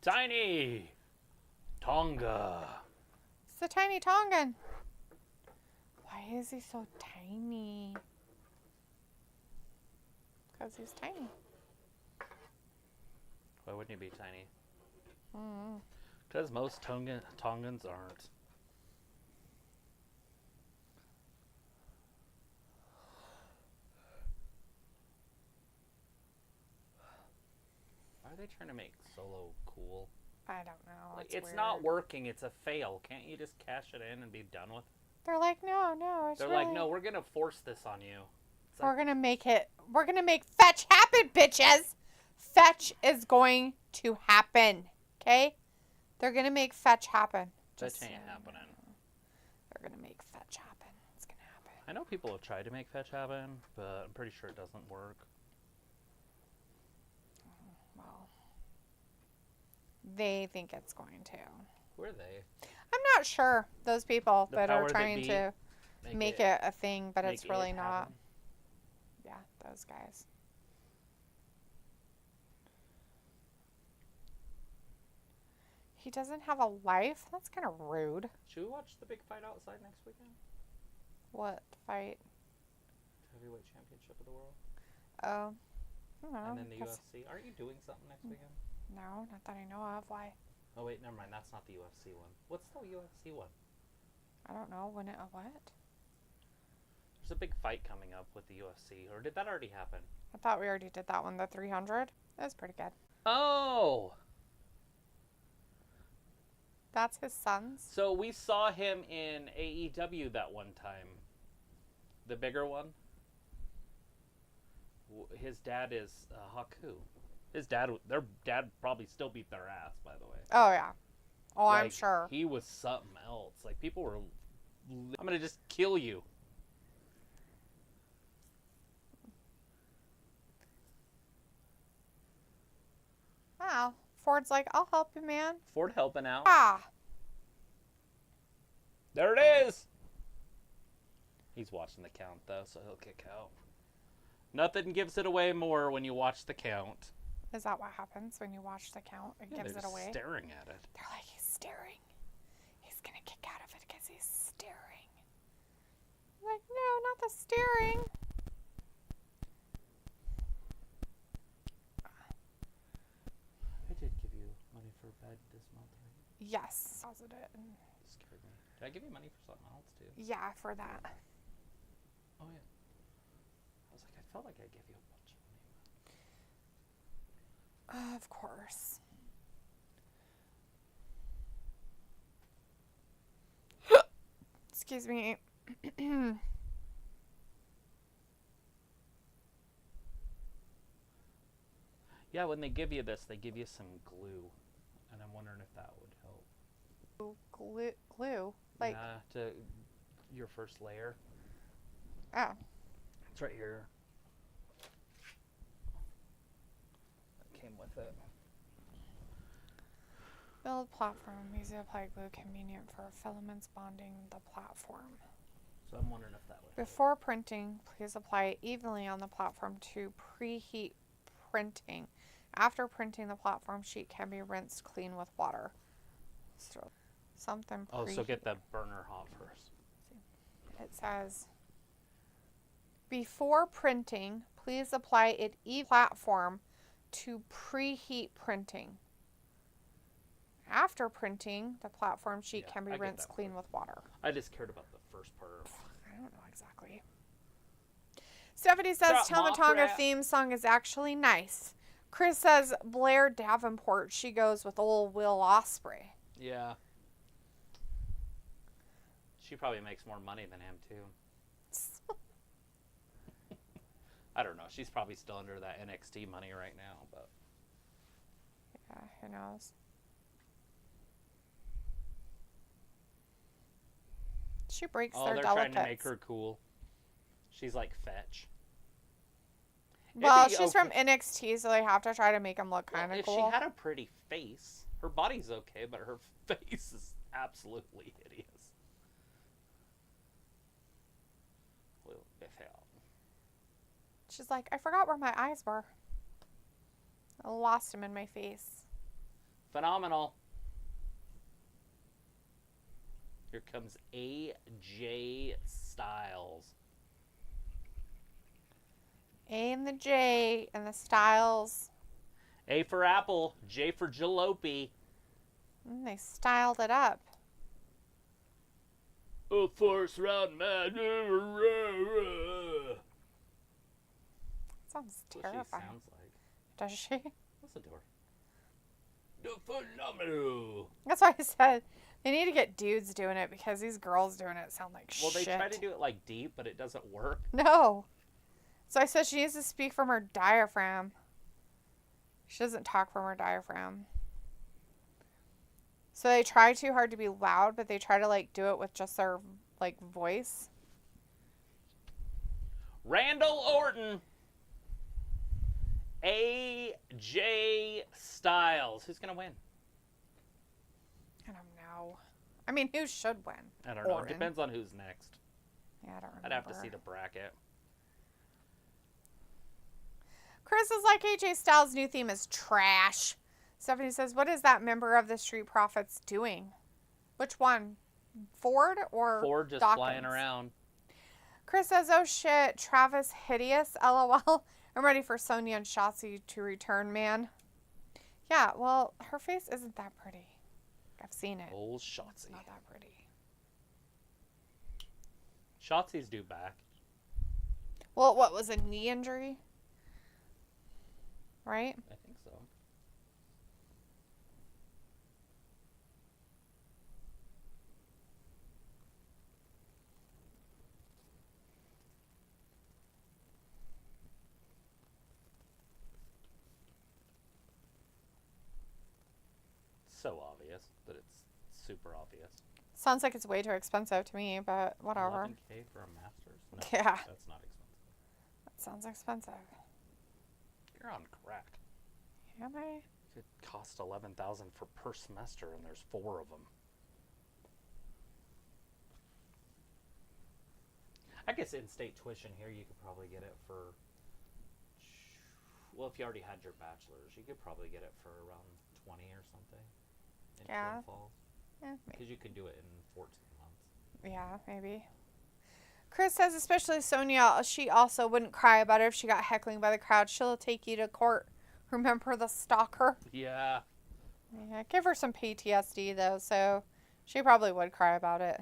Tiny Tonga. It's the tiny Tongan. Why is he so tiny? Because he's tiny. Why wouldn't he be tiny? Mm. Because most Tongans aren't. Why are they trying to make Solo cool? I don't know. Like, It's it's not weird. working. It's a fail. Can't you just cash it in and be done with it? They're like, no, it's They're really... like, no, we're going to force this on you. It's We're like, gonna make it. We're gonna make fetch happen, bitches. Fetch is going to happen. Okay? They're gonna make fetch happen. that ain't happening. They're gonna make fetch happen. It's gonna happen. I know people have tried to make fetch happen, but I'm pretty sure it doesn't work. Well, they think it's going to. Who are they? I'm not sure. Those people The that are powers that trying be to make it a thing, but make it's really it not. happen. Yeah, those guys. He doesn't have a life? That's kind of rude. Should we watch the big fight outside next weekend? What fight? Heavyweight Championship of the world. Oh. I don't know. And then the UFC. Aren't you doing something next weekend? No, not that I know of. Why? Oh, wait, never mind. That's not the UFC one. What's the UFC one? I don't know. When it, what? There's a big fight coming up with the UFC. Or did that already happen? I thought we already did that one, the 300. That was pretty good. Oh! That's his son's? So we saw him in AEW that one time. The bigger one. His dad is Haku. Their dad probably still beat their ass, by the way. Oh, yeah. Oh, Like, I'm sure. He was something else. Like, people were... I'm going to just kill you. Wow. Ford's like, I'll help you, man. Ford helping out. Ah. There it is! He's watching the count, though, so he'll kick out. Nothing gives it away more when you watch the count. Is that what happens when you watch the count? It gives it away? Staring at it. They're like, he's staring. He's going to kick out of it because he's staring. I'm like, no, not the staring. I did give you money for bed this month, right? Yes. Deposit it. It scared me. Did I give you money for something else, too? Yeah, for that. Oh, yeah. I was like, I felt like I gave you a bunch of money. Of course. Excuse me. Yeah, when they give you this, they give you some glue. And I'm wondering if that would help. Glue? Like, to your first layer. oh. It's right here. That came with it. Build platform. Easy to apply glue, convenient for filaments bonding the platform. So I'm wondering if that would help. Before printing, please apply it evenly on the platform to preheat printing. After printing, the platform sheet can be rinsed clean with water. So, something Oh, so preheat. get the burner hot first. It says, before printing, please apply it platform to preheat printing. After printing, the platform sheet can be I get rinsed that clean part. with water. I just cared about the first part. I don't know exactly. Stephanie says Stop, Mom, Tamatonga crap. theme song is actually nice. Chris says Blair Davenport. She goes with old Will Ospreay. Yeah. She probably makes more money than him, too. I don't know. She's probably still under that NXT money right now, but... Yeah, who knows? She breaks Oh, their they're delicates. trying to make her cool. She's like Fetch. Well, It'd be she's from okay. NXT, so they have to try to make him look kind of If cool. she had a pretty face, her body's okay, but her face is absolutely hideous. Well, if hell. She's like, I forgot where my eyes were. I lost them in my face. Phenomenal. Here comes AJ Styles. A and the J and the Styles. A for apple, J for jalopy. They styled it up. A first round match. Sounds That's what she terrifying. sounds like. Does she? Listen to her. The phenomenal. That's why I said they need to get dudes doing it because these girls doing it sound like Well, shit. they try to do it like deep, but it doesn't work. No. So I said she needs to speak from her diaphragm. She doesn't talk from her diaphragm. So they try too hard to be loud, but they try to like do it with just their like voice. Randall Orton. AJ Styles. Who's going to win? I don't know. I mean, who should win? I don't know. It Orton. depends on who's next. Yeah, I don't remember. I'd have to see the bracket. Chris is like, AJ Styles' new theme is trash. Stephanie says, what is that member of the Street Profits doing? Which one? Ford or Ford just Dawkins? flying around. Chris says, oh shit, Travis hideous, lol. I'm ready for Sonya and Shotzi to return, man. Yeah, well, her face isn't that pretty. I've seen it. Old It's Shotzi. not that pretty. Shotzi's due back. Well, what was a knee injury? Right? I think so. So obvious, but it's super obvious. Sounds like it's way too expensive to me, but whatever. $11K for a Masters? No, Yeah. That's not expensive. That sounds expensive. You're on crack. Am I? It costs $11,000 for per semester, and there's 4 of them. I guess in-state tuition here, you could probably get it for. Well, if you already had your bachelor's, you could probably get it for around 20 or something. In Yeah. Twin Falls. Yeah, Because you could do it in 14 months. yeah, maybe. Chris says, especially Sonya, she also wouldn't cry about it if she got heckling by the crowd. She'll take you to court. Remember the stalker? Yeah. Yeah, give her some PTSD, though, so she probably would cry about it.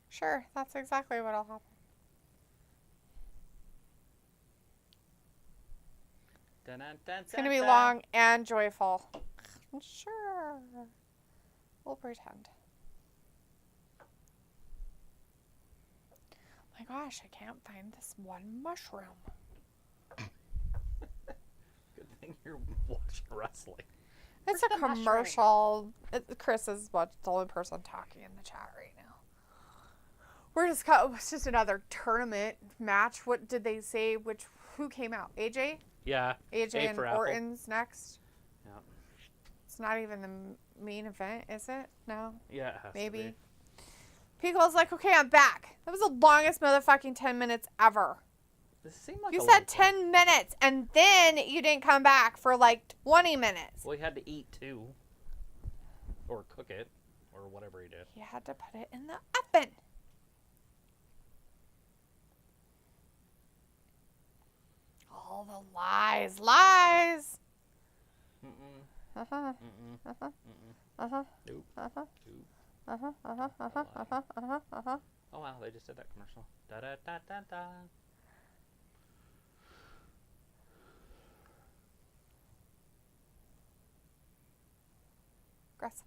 Sure, that's exactly what'll happen. It's gonna be long and joyful. Sure. We'll pretend. My gosh, I can't find this one mushroom. Good thing you're watching wrestling. It's a commercial. Chris is the only person talking in the chat right now. It's just another tournament match. What did they say? Who came out? AJ? Yeah. AJ and for Apple. Orton's next. Yeah. It's not even the main event, is it? No? Yeah, it has Maybe. to be. Pico's like, okay, I'm back. That was the longest motherfucking 10 minutes ever. This seemed like You a said long 10 time. minutes, and then you didn't come back for like 20 minutes. Well, he had to eat too. Or cook it. Or whatever he did. You had to put it in the oven. All the lies. Lies! Mm-mm. Uh-huh. Mm-mm. Uh-huh. Mm-mm. Uh-huh. Nope. Uh-huh. Nope. Uh-huh. Uh-huh. Uh-huh. Uh-huh. Uh-huh. Uh-huh. Oh wow, they just did that commercial. Da da da da da. Gross.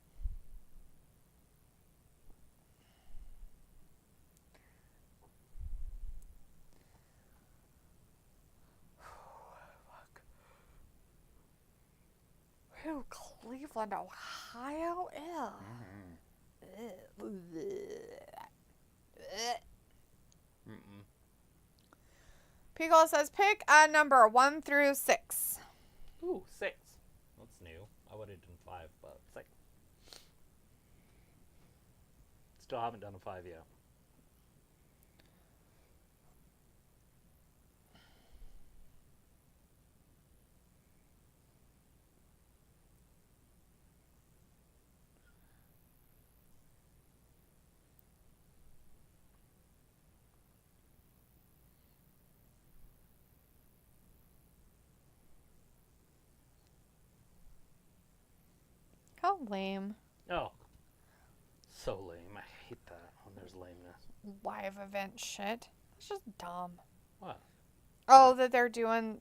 Ew, Cleveland, Ohio? Ew. Mm-mm. Pico says, pick a number 1 through 6. Ooh, 6. That's new. I would have done 5, but 6. Still haven't done a 5 yet. How lame. Oh. So lame. I hate that when there's lameness. Live event shit. It's just dumb. What? Oh, that they're doing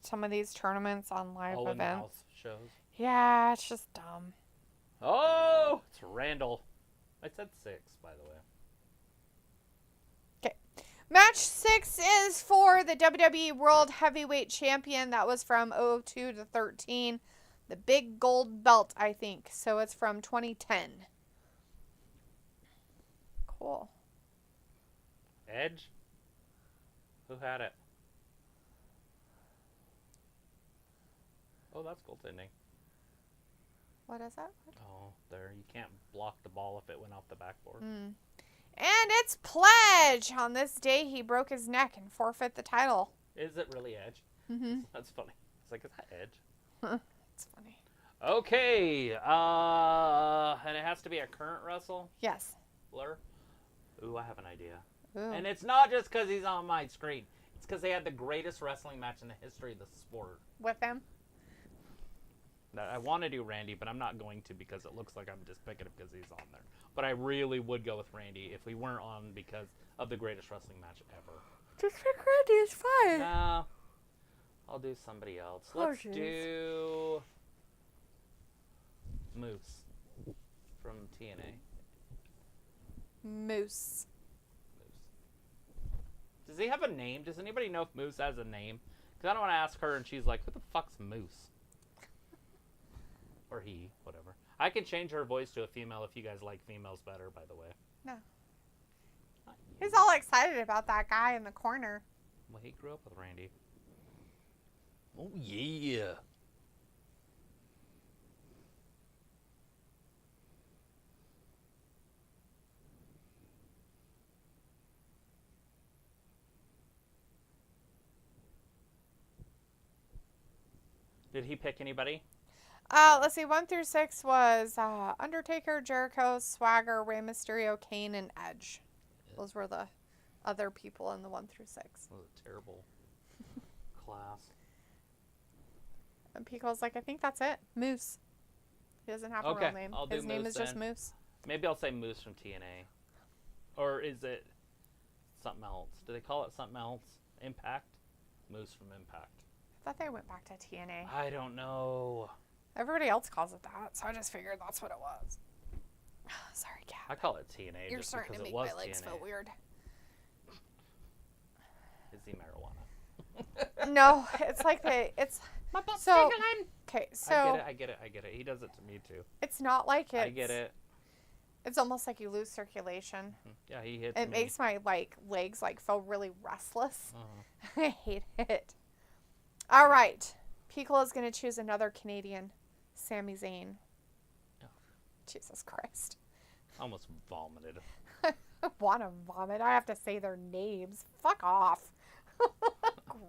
some of these tournaments on live All in the events. house shows. Yeah, it's just dumb. Oh! It's Randall. I said 6, by the way. Okay. Match 6 is for the WWE World Heavyweight Champion. That was from 02 to 13. The big gold belt, I think. So it's from 2010. Cool. Edge? Who had it? Oh, that's goaltending. What is it? Oh, there. You can't block the ball if it went off the backboard. And it's Pledge. On this day, he broke his neck and forfeit the title. Is it really Edge? Mm-hmm. That's funny. It's like, is that Edge? It's funny. Okay. And it has to be a current wrestler? Yes. Ooh, I have an idea. Ooh. And it's not just because he's on my screen. It's because they had the greatest wrestling match in the history of the sport. With him? I want to do Randy, but I'm not going to because it looks like I'm just picking him because he's on there. But I really would go with Randy if we weren't on because of the greatest wrestling match ever. Just pick Randy, it's fine. No. I'll do somebody else. Let's do Moose from TNA. Moose. Does he have a name? Does anybody know if Moose has a name? Because I don't want to ask her and she's like, who the fuck's Moose? Or he, whatever. I can change her voice to a female if you guys like females better, by the way. No. He's all excited about that guy in the corner. Well, he grew up with Randy. Oh, yeah. Did he pick anybody? Let's see. 1 through 6 was Undertaker, Jericho, Swagger, Rey Mysterio, Kane, and Edge. Those were the other people in the 1 through 6. That was a terrible class. And Pico's like, I think that's it. Moose. He doesn't have a real name. I'll do His name Moose is just then. Moose. Maybe I'll say Moose from TNA. Or is it something else? Do they call it something else? Impact? Moose from Impact. I thought they went back to TNA. I don't know. Everybody else calls it that, so I just figured that's what it was. Sorry, Kat. I call it TNA You're just starting because to it make was my legs TNA. feel weird. Is he marijuana? No, it's like it's My butt's so tickling. okay. So I get it. He does it to me too. it's not like I get it. It's almost like you lose circulation. Yeah, he hits It me. makes my legs feel really restless. Uh-huh. I hate it. All right, Piccolo is going to choose another Canadian, Sami Zayn. Oh. Jesus Christ. I almost vomited. I want to vomit. I have to say their names. Fuck off.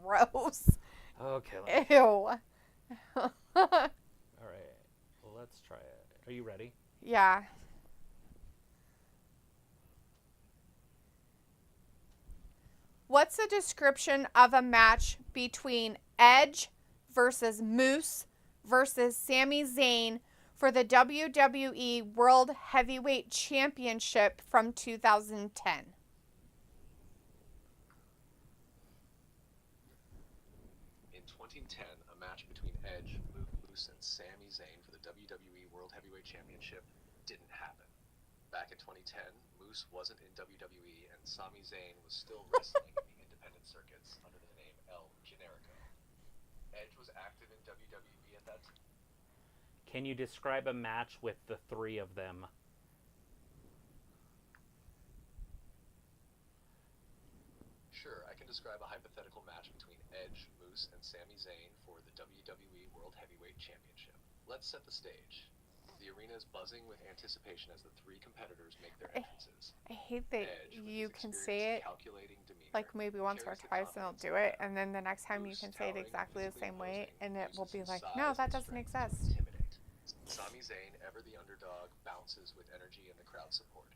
Gross. Okay. Ew. All right. Well, let's try it. Are you ready? Yeah. What's the description of a match between Edge versus Moose versus Sami Zayn for the WWE World Heavyweight Championship from 2010? In 2010, a match between Edge, Moose, and Sami Zayn for the WWE World Heavyweight Championship didn't happen. Back in 2010, Moose wasn't in WWE, and Sami Zayn was still wrestling in the independent circuits under the name El Generico. Edge was active in WWE at that time. Can you describe a match with the three of them? Sure, I can describe a hypothetical match between Edge, Moose, and Sami Zayn for the WWE World Heavyweight Championship. Let's set the stage. The arena is buzzing with anticipation as the three competitors make their entrances. I hate that Edge, with you his can experienced, say it calculating demeanor, like maybe once or carries the twice and they'll confidence do of it, the and then the next time you Moose, can say it towering, exactly the physically same way, imposing, and it will uses be his like, size no, that and doesn't strength to exist. intimidate. Sami Zayn, ever the underdog, bounces with energy and the crowd support.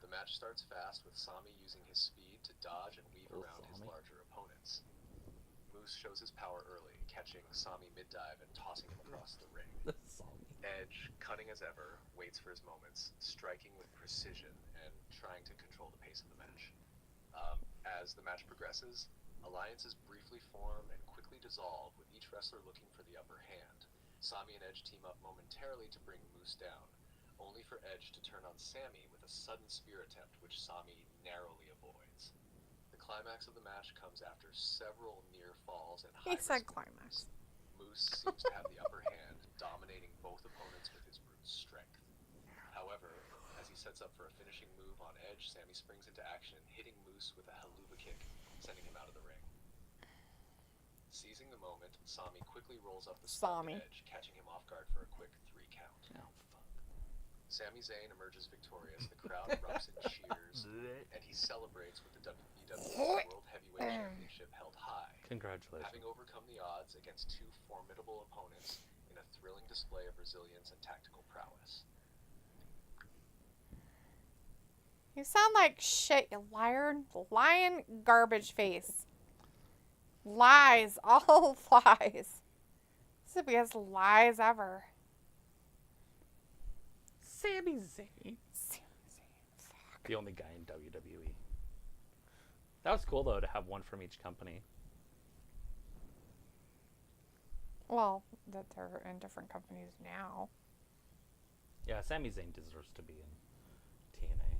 The match starts fast with Sami using his speed to dodge and weave around his larger opponents. Moose shows his power early, catching Sami mid-dive and tossing him across the ring. Edge, cunning as ever, waits for his moments, striking with precision and trying to control the pace of the match. As the match progresses, alliances briefly form and quickly dissolve, with each wrestler looking for the upper hand. Sami and Edge team up momentarily to bring Moose down, only for Edge to turn on Sami with a sudden spear attempt which Sami narrowly avoids. The climax of the match comes after several near falls and He said high-risk climax. Moose seems to have the upper hand, dominating both opponents with his brute strength. However, as he sets up for a finishing move on Edge, Sami springs into action, hitting Moose with a haluva kick, sending him out of the ring. Seizing the moment, Sami quickly rolls up the Sami edge, catching him off guard for a quick 3 count. Oh, fuck. Sami Zayn emerges victorious. The crowd erupts in cheers, and he celebrates with the WWE World Heavyweight Championship held high. Congratulations. Having overcome the odds against 2 formidable opponents in a thrilling display of resilience and tactical prowess. You sound like shit, you liar. Lying garbage face. Lies. All lies. This is the biggest lies ever. Sami Zayn. Sami Zayn. Fuck. The only guy in WWE. That was cool, though, to have one from each company. Well, that they're in different companies now. Yeah, Sami Zayn deserves to be in TNA.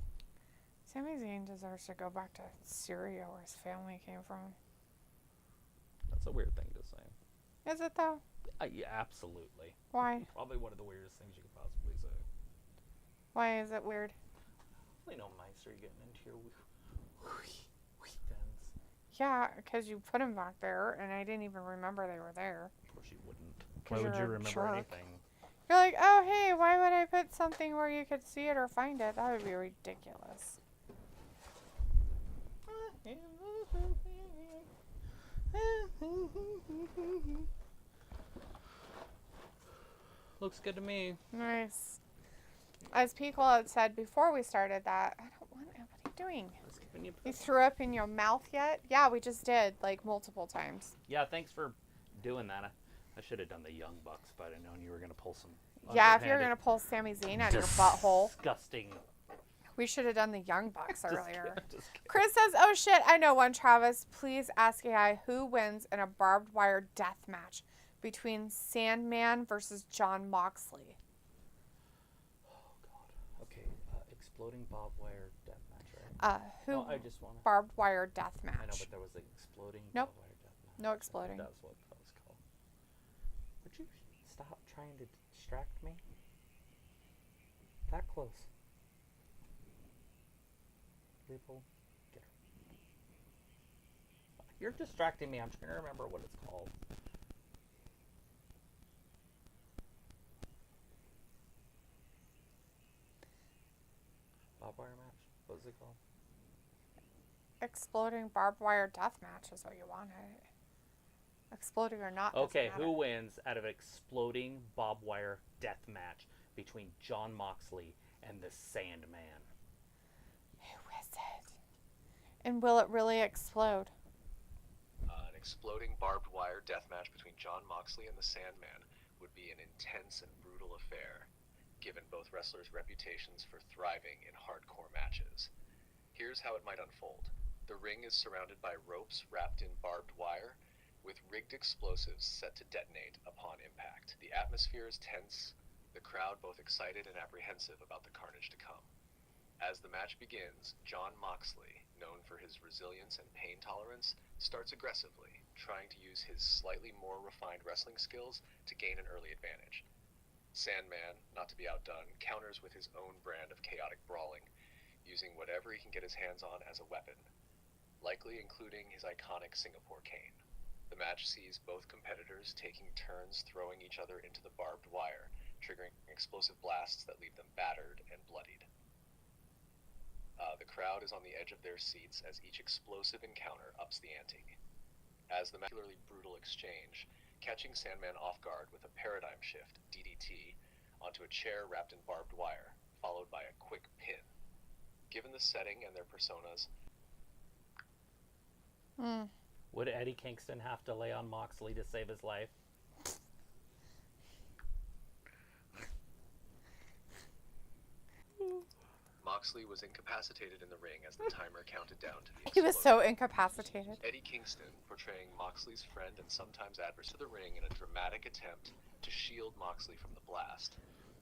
Sami Zayn deserves to go back to Syria where his family came from. That's a weird thing to say. Is it though? Yeah, absolutely. Why? Probably one of the weirdest things you could possibly say. Why is it weird? I know mice are getting into your weekends. Yeah, because you put them back there, and I didn't even remember they were there. Of course you wouldn't. 'Cause Why would you you're a remember jerk. anything? You're like, oh, hey, why would I put something where you could see it or find it? That would be ridiculous. Looks good to me. Nice. As Pico had said before we started that, I don't want it. What are you doing? Just giving you You threw up in your mouth yet? Yeah, we just did, like, multiple times. Yeah, thanks for doing that. I should have done the Young Bucks, but I known you were going to pull some. Yeah, if you're going to pull Sami Zayn out of your butthole. Disgusting. We should have done the Young Bucks earlier. Just kidding. Chris says, oh shit, I know one, Travis. Please ask AI who wins in a barbed wire death match between Sandman versus Jon Moxley. Oh, God. Okay, exploding barbed wire death match, right? Who No, I just want to. barbed wire death match? I know, but there was an exploding Nope. barbed wire death match. No exploding. That's what that was called. Would you stop trying to distract me? That close. People, get her. You're distracting me. I'm trying to remember what it's called. Barbed wire match? What's it called? Exploding barbed wire death match is what you wanted. Exploding or not. Okay, doesn't who matter. wins out of exploding barbed wire death match between Jon Moxley and the Sandman? Who is it? And will it really explode? An exploding barbed wire deathmatch between Jon Moxley and the Sandman would be an intense and brutal affair, given both wrestlers' reputations for thriving in hardcore matches. Here's how it might unfold. The ring is surrounded by ropes wrapped in barbed wire, with rigged explosives set to detonate upon impact. The atmosphere is tense, the crowd both excited and apprehensive about the carnage to come. As the match begins, Jon Moxley, known for his resilience and pain tolerance, starts aggressively, trying to use his slightly more refined wrestling skills to gain an early advantage. Sandman, not to be outdone, counters with his own brand of chaotic brawling, using whatever he can get his hands on as a weapon, likely including his iconic Singapore cane. The match sees both competitors taking turns throwing each other into the barbed wire, triggering explosive blasts that leave them battered and bloodied. The crowd is on the edge of their seats as each explosive encounter ups the ante. As the particularly brutal exchange, catching Sandman off guard with a paradigm shift, DDT, onto a chair wrapped in barbed wire, followed by a quick pin. Given the setting and their personas... Would Eddie Kingston have to lay on Moxley to save his life? Moxley was incapacitated in the ring as the timer counted down to the He was explosion. so incapacitated. Eddie Kingston, portraying Moxley's friend and sometimes adverse to the ring in a dramatic attempt to shield Moxley from the blast,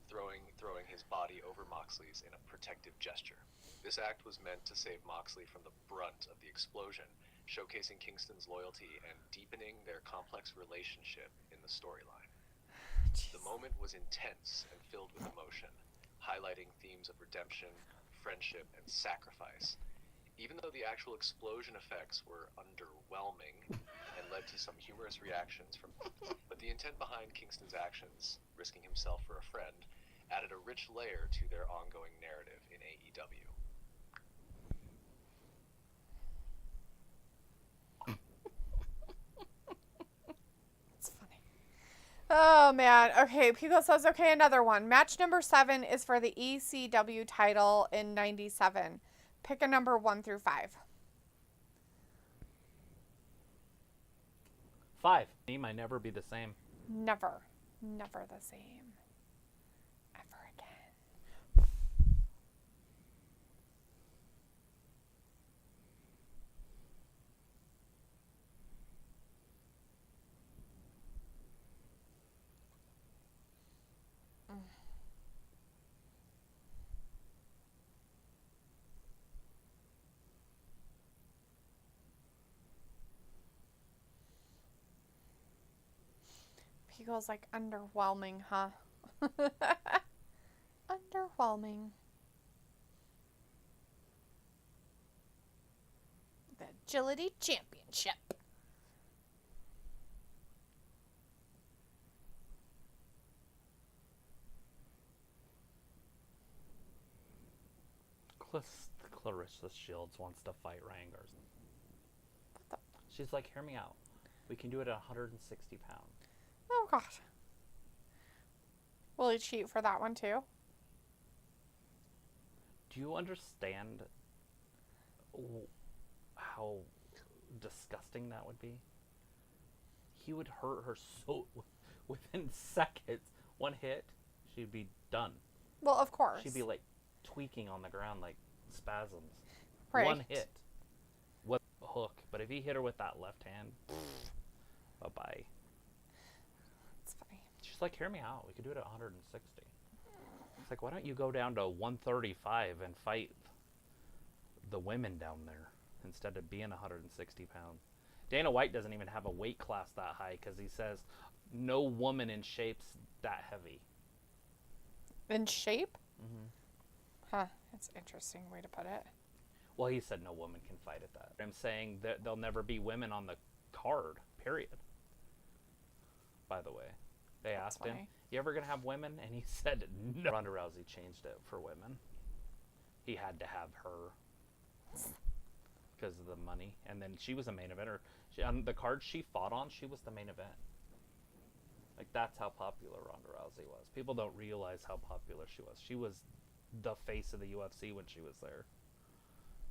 throwing his body over Moxley's in a protective gesture. This act was meant to save Moxley from the brunt of the explosion, showcasing Kingston's loyalty and deepening their complex relationship in the storyline. The moment was intense and filled with emotion, highlighting themes of redemption, friendship, and sacrifice. Even though the actual explosion effects were underwhelming and led to some humorous reactions from, but the intent behind Kingston's actions, risking himself for a friend, added a rich layer to their ongoing narrative in AEW. It's funny. Oh, man. Okay, Pico says, okay, another one. Match number 7 is for the ECW title in 97. Pick a number 1 through 5. 5. He might never be the same. Never. Never the same. Ever again. Pico's like underwhelming, huh? Underwhelming. The Agility Championship. Clarissa Shields wants to fight Ryan Garza. She's like, hear me out. We can do it at 160 pounds. Oh, God. Will he cheat for that one, too? Do you understand how disgusting that would be? He would hurt her so within seconds. One hit, she'd be done. Well, of course. She'd be like tweaking on the ground like spasms. Right. One hit. What a hook. But if he hit her with that left hand, bye-bye. It's funny. She's like, hear me out. We could do it at 160. It's like, why don't you go down to 135 and fight the women down there instead of being 160 pounds? Dana White doesn't even have a weight class that high because he says no woman in shape's that heavy. In shape? Mm-hmm. Huh. That's an interesting way to put it. Well, he said no woman can fight at that. I'm saying that there'll never be women on the card, period. By the way, they That's asked him, funny. you ever going to have women? And he said no. Ronda Rousey changed it for women. He had to have her because of the money. And then she was a main eventer. On the card she fought on, she was the main event. Like, that's how popular Ronda Rousey was. People don't realize how popular she was. She was the face of the UFC when she was there.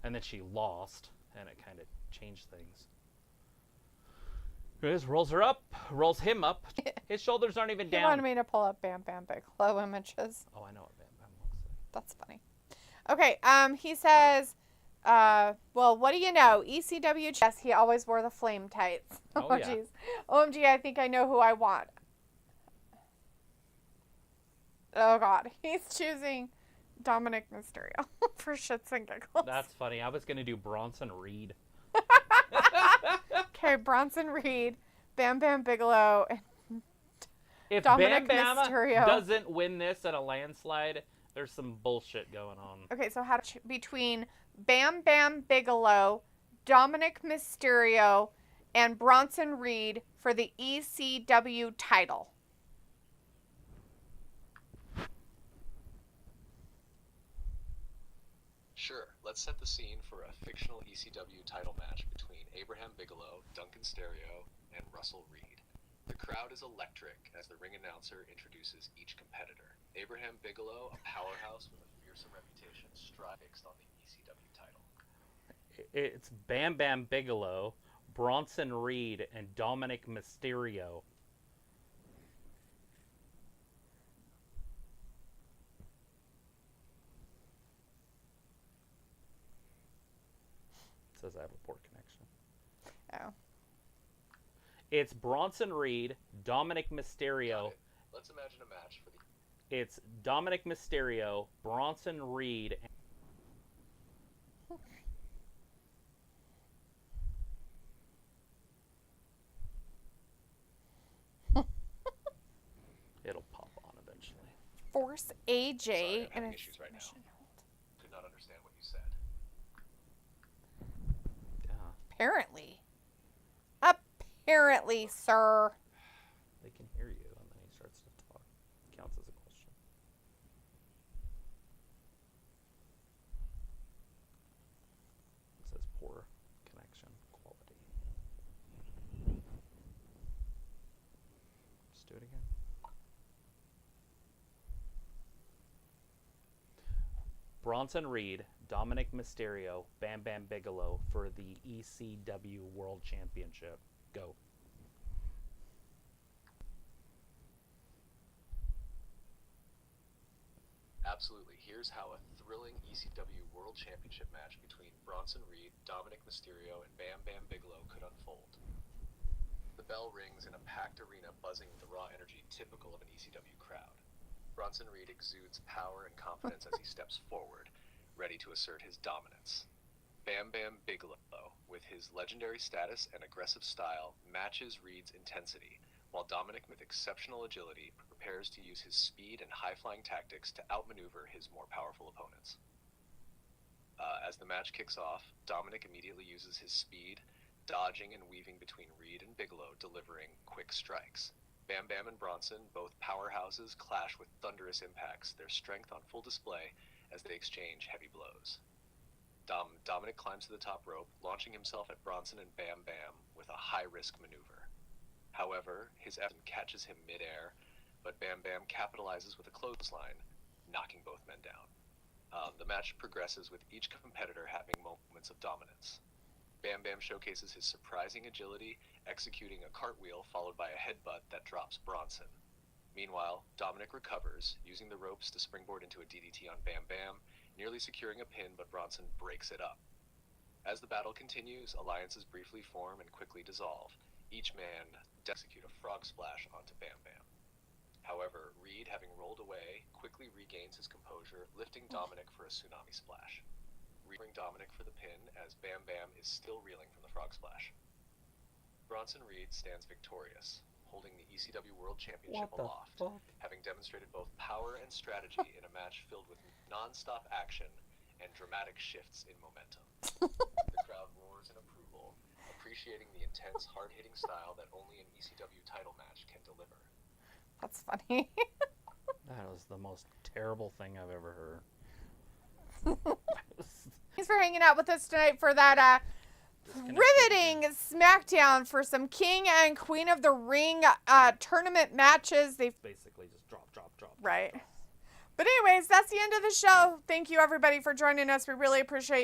And then she lost, and it kind of changed things. He rolls her up, rolls him up. His shoulders aren't even He down. wanted me to pull up Bam Bam Bigelow images. Oh, I know what Bam Bam looks like. That's funny. Okay, he says, well, what do you know? ECW, yes, he always wore the flame tights. Oh, yeah. Jeez. OMG, I think I know who I want. Oh, God. He's choosing Dominik Mysterio for shits and giggles. That's funny. I was going to do Bronson Reed. Okay, Bronson Reed, Bam Bam Bigelow, and If Dominik Bam Bam Mysterio doesn't win this at a landslide, there's some bullshit going on. Okay, so how to between Bam Bam Bigelow, Dominik Mysterio, and Bronson Reed for the ECW title. Sure, let's set the scene for a fictional ECW title match between Abraham Bigelow, Duncan Stereo, and Russell Reed. The crowd is electric as the ring announcer introduces each competitor. Abraham Bigelow, a powerhouse with a fearsome reputation, strides on the ECW title. It's Bam Bam Bigelow, Bronson Reed, and Dominik Mysterio. It says I have a poor connection. Oh. It's Bronson Reed, Dominik Mysterio. Let's imagine a match for the... It's Dominik Mysterio, Bronson Reed. It'll pop on eventually. Force AJ Sorry, I'm and having a issues right now. submission hold. Could not understand what you said. Yeah. Apparently. Apparently, sir. They can hear you, and then he starts to talk. Counts as a question. It says poor connection quality. Just do it again. Bronson Reed, Dominik Mysterio, Bam Bam Bigelow for the ECW World Championship. Go. Absolutely. Here's how a thrilling ECW World Championship match between Bronson Reed, Dominik Mysterio, and Bam Bam Bigelow could unfold. The bell rings in a packed arena buzzing with the raw energy typical of an ECW crowd. Bronson Reed exudes power and confidence as he steps forward, ready to assert his dominance. Bam Bam Bigelow, with his legendary status and aggressive style, matches Reed's intensity, while Dominik, with exceptional agility, prepares to use his speed and high-flying tactics to outmaneuver his more powerful opponents. As the match kicks off, Dominik immediately uses his speed, dodging and weaving between Reed and Bigelow, delivering quick strikes. Bam Bam and Bronson, both powerhouses, clash with thunderous impacts, their strength on full display as they exchange heavy blows. Dominik climbs to the top rope, launching himself at Bronson and Bam Bam with a high-risk maneuver. However, his effort catches him mid-air, but Bam Bam capitalizes with a clothesline, knocking both men down. The match progresses with each competitor having moments of dominance. Bam Bam showcases his surprising agility, executing a cartwheel followed by a headbutt that drops Bronson. Meanwhile, Dominik recovers, using the ropes to springboard into a DDT on Bam Bam, nearly securing a pin, but Bronson breaks it up. As the battle continues, alliances briefly form and quickly dissolve, each man to execute a frog splash onto Bam Bam. However, Reed, having rolled away, quickly regains his composure, lifting Dominik for a tsunami splash. Reed Dominik for the pin, as Bam Bam is still reeling from the frog splash. Bronson Reed stands victorious, holding the ECW World Championship aloft, having demonstrated both power and strategy in a match filled with non-stop action and dramatic shifts in momentum. The crowd roars in approval, appreciating the intense, hard-hitting style that only an ECW title match can deliver. That's funny. That was the most terrible thing I've ever heard. Thanks for hanging out with us tonight for that riveting SmackDown for some King and Queen of the Ring tournament matches. They've basically just drop. Right. But anyways, that's the end of the show. Thank you everybody for joining us. We really appreciate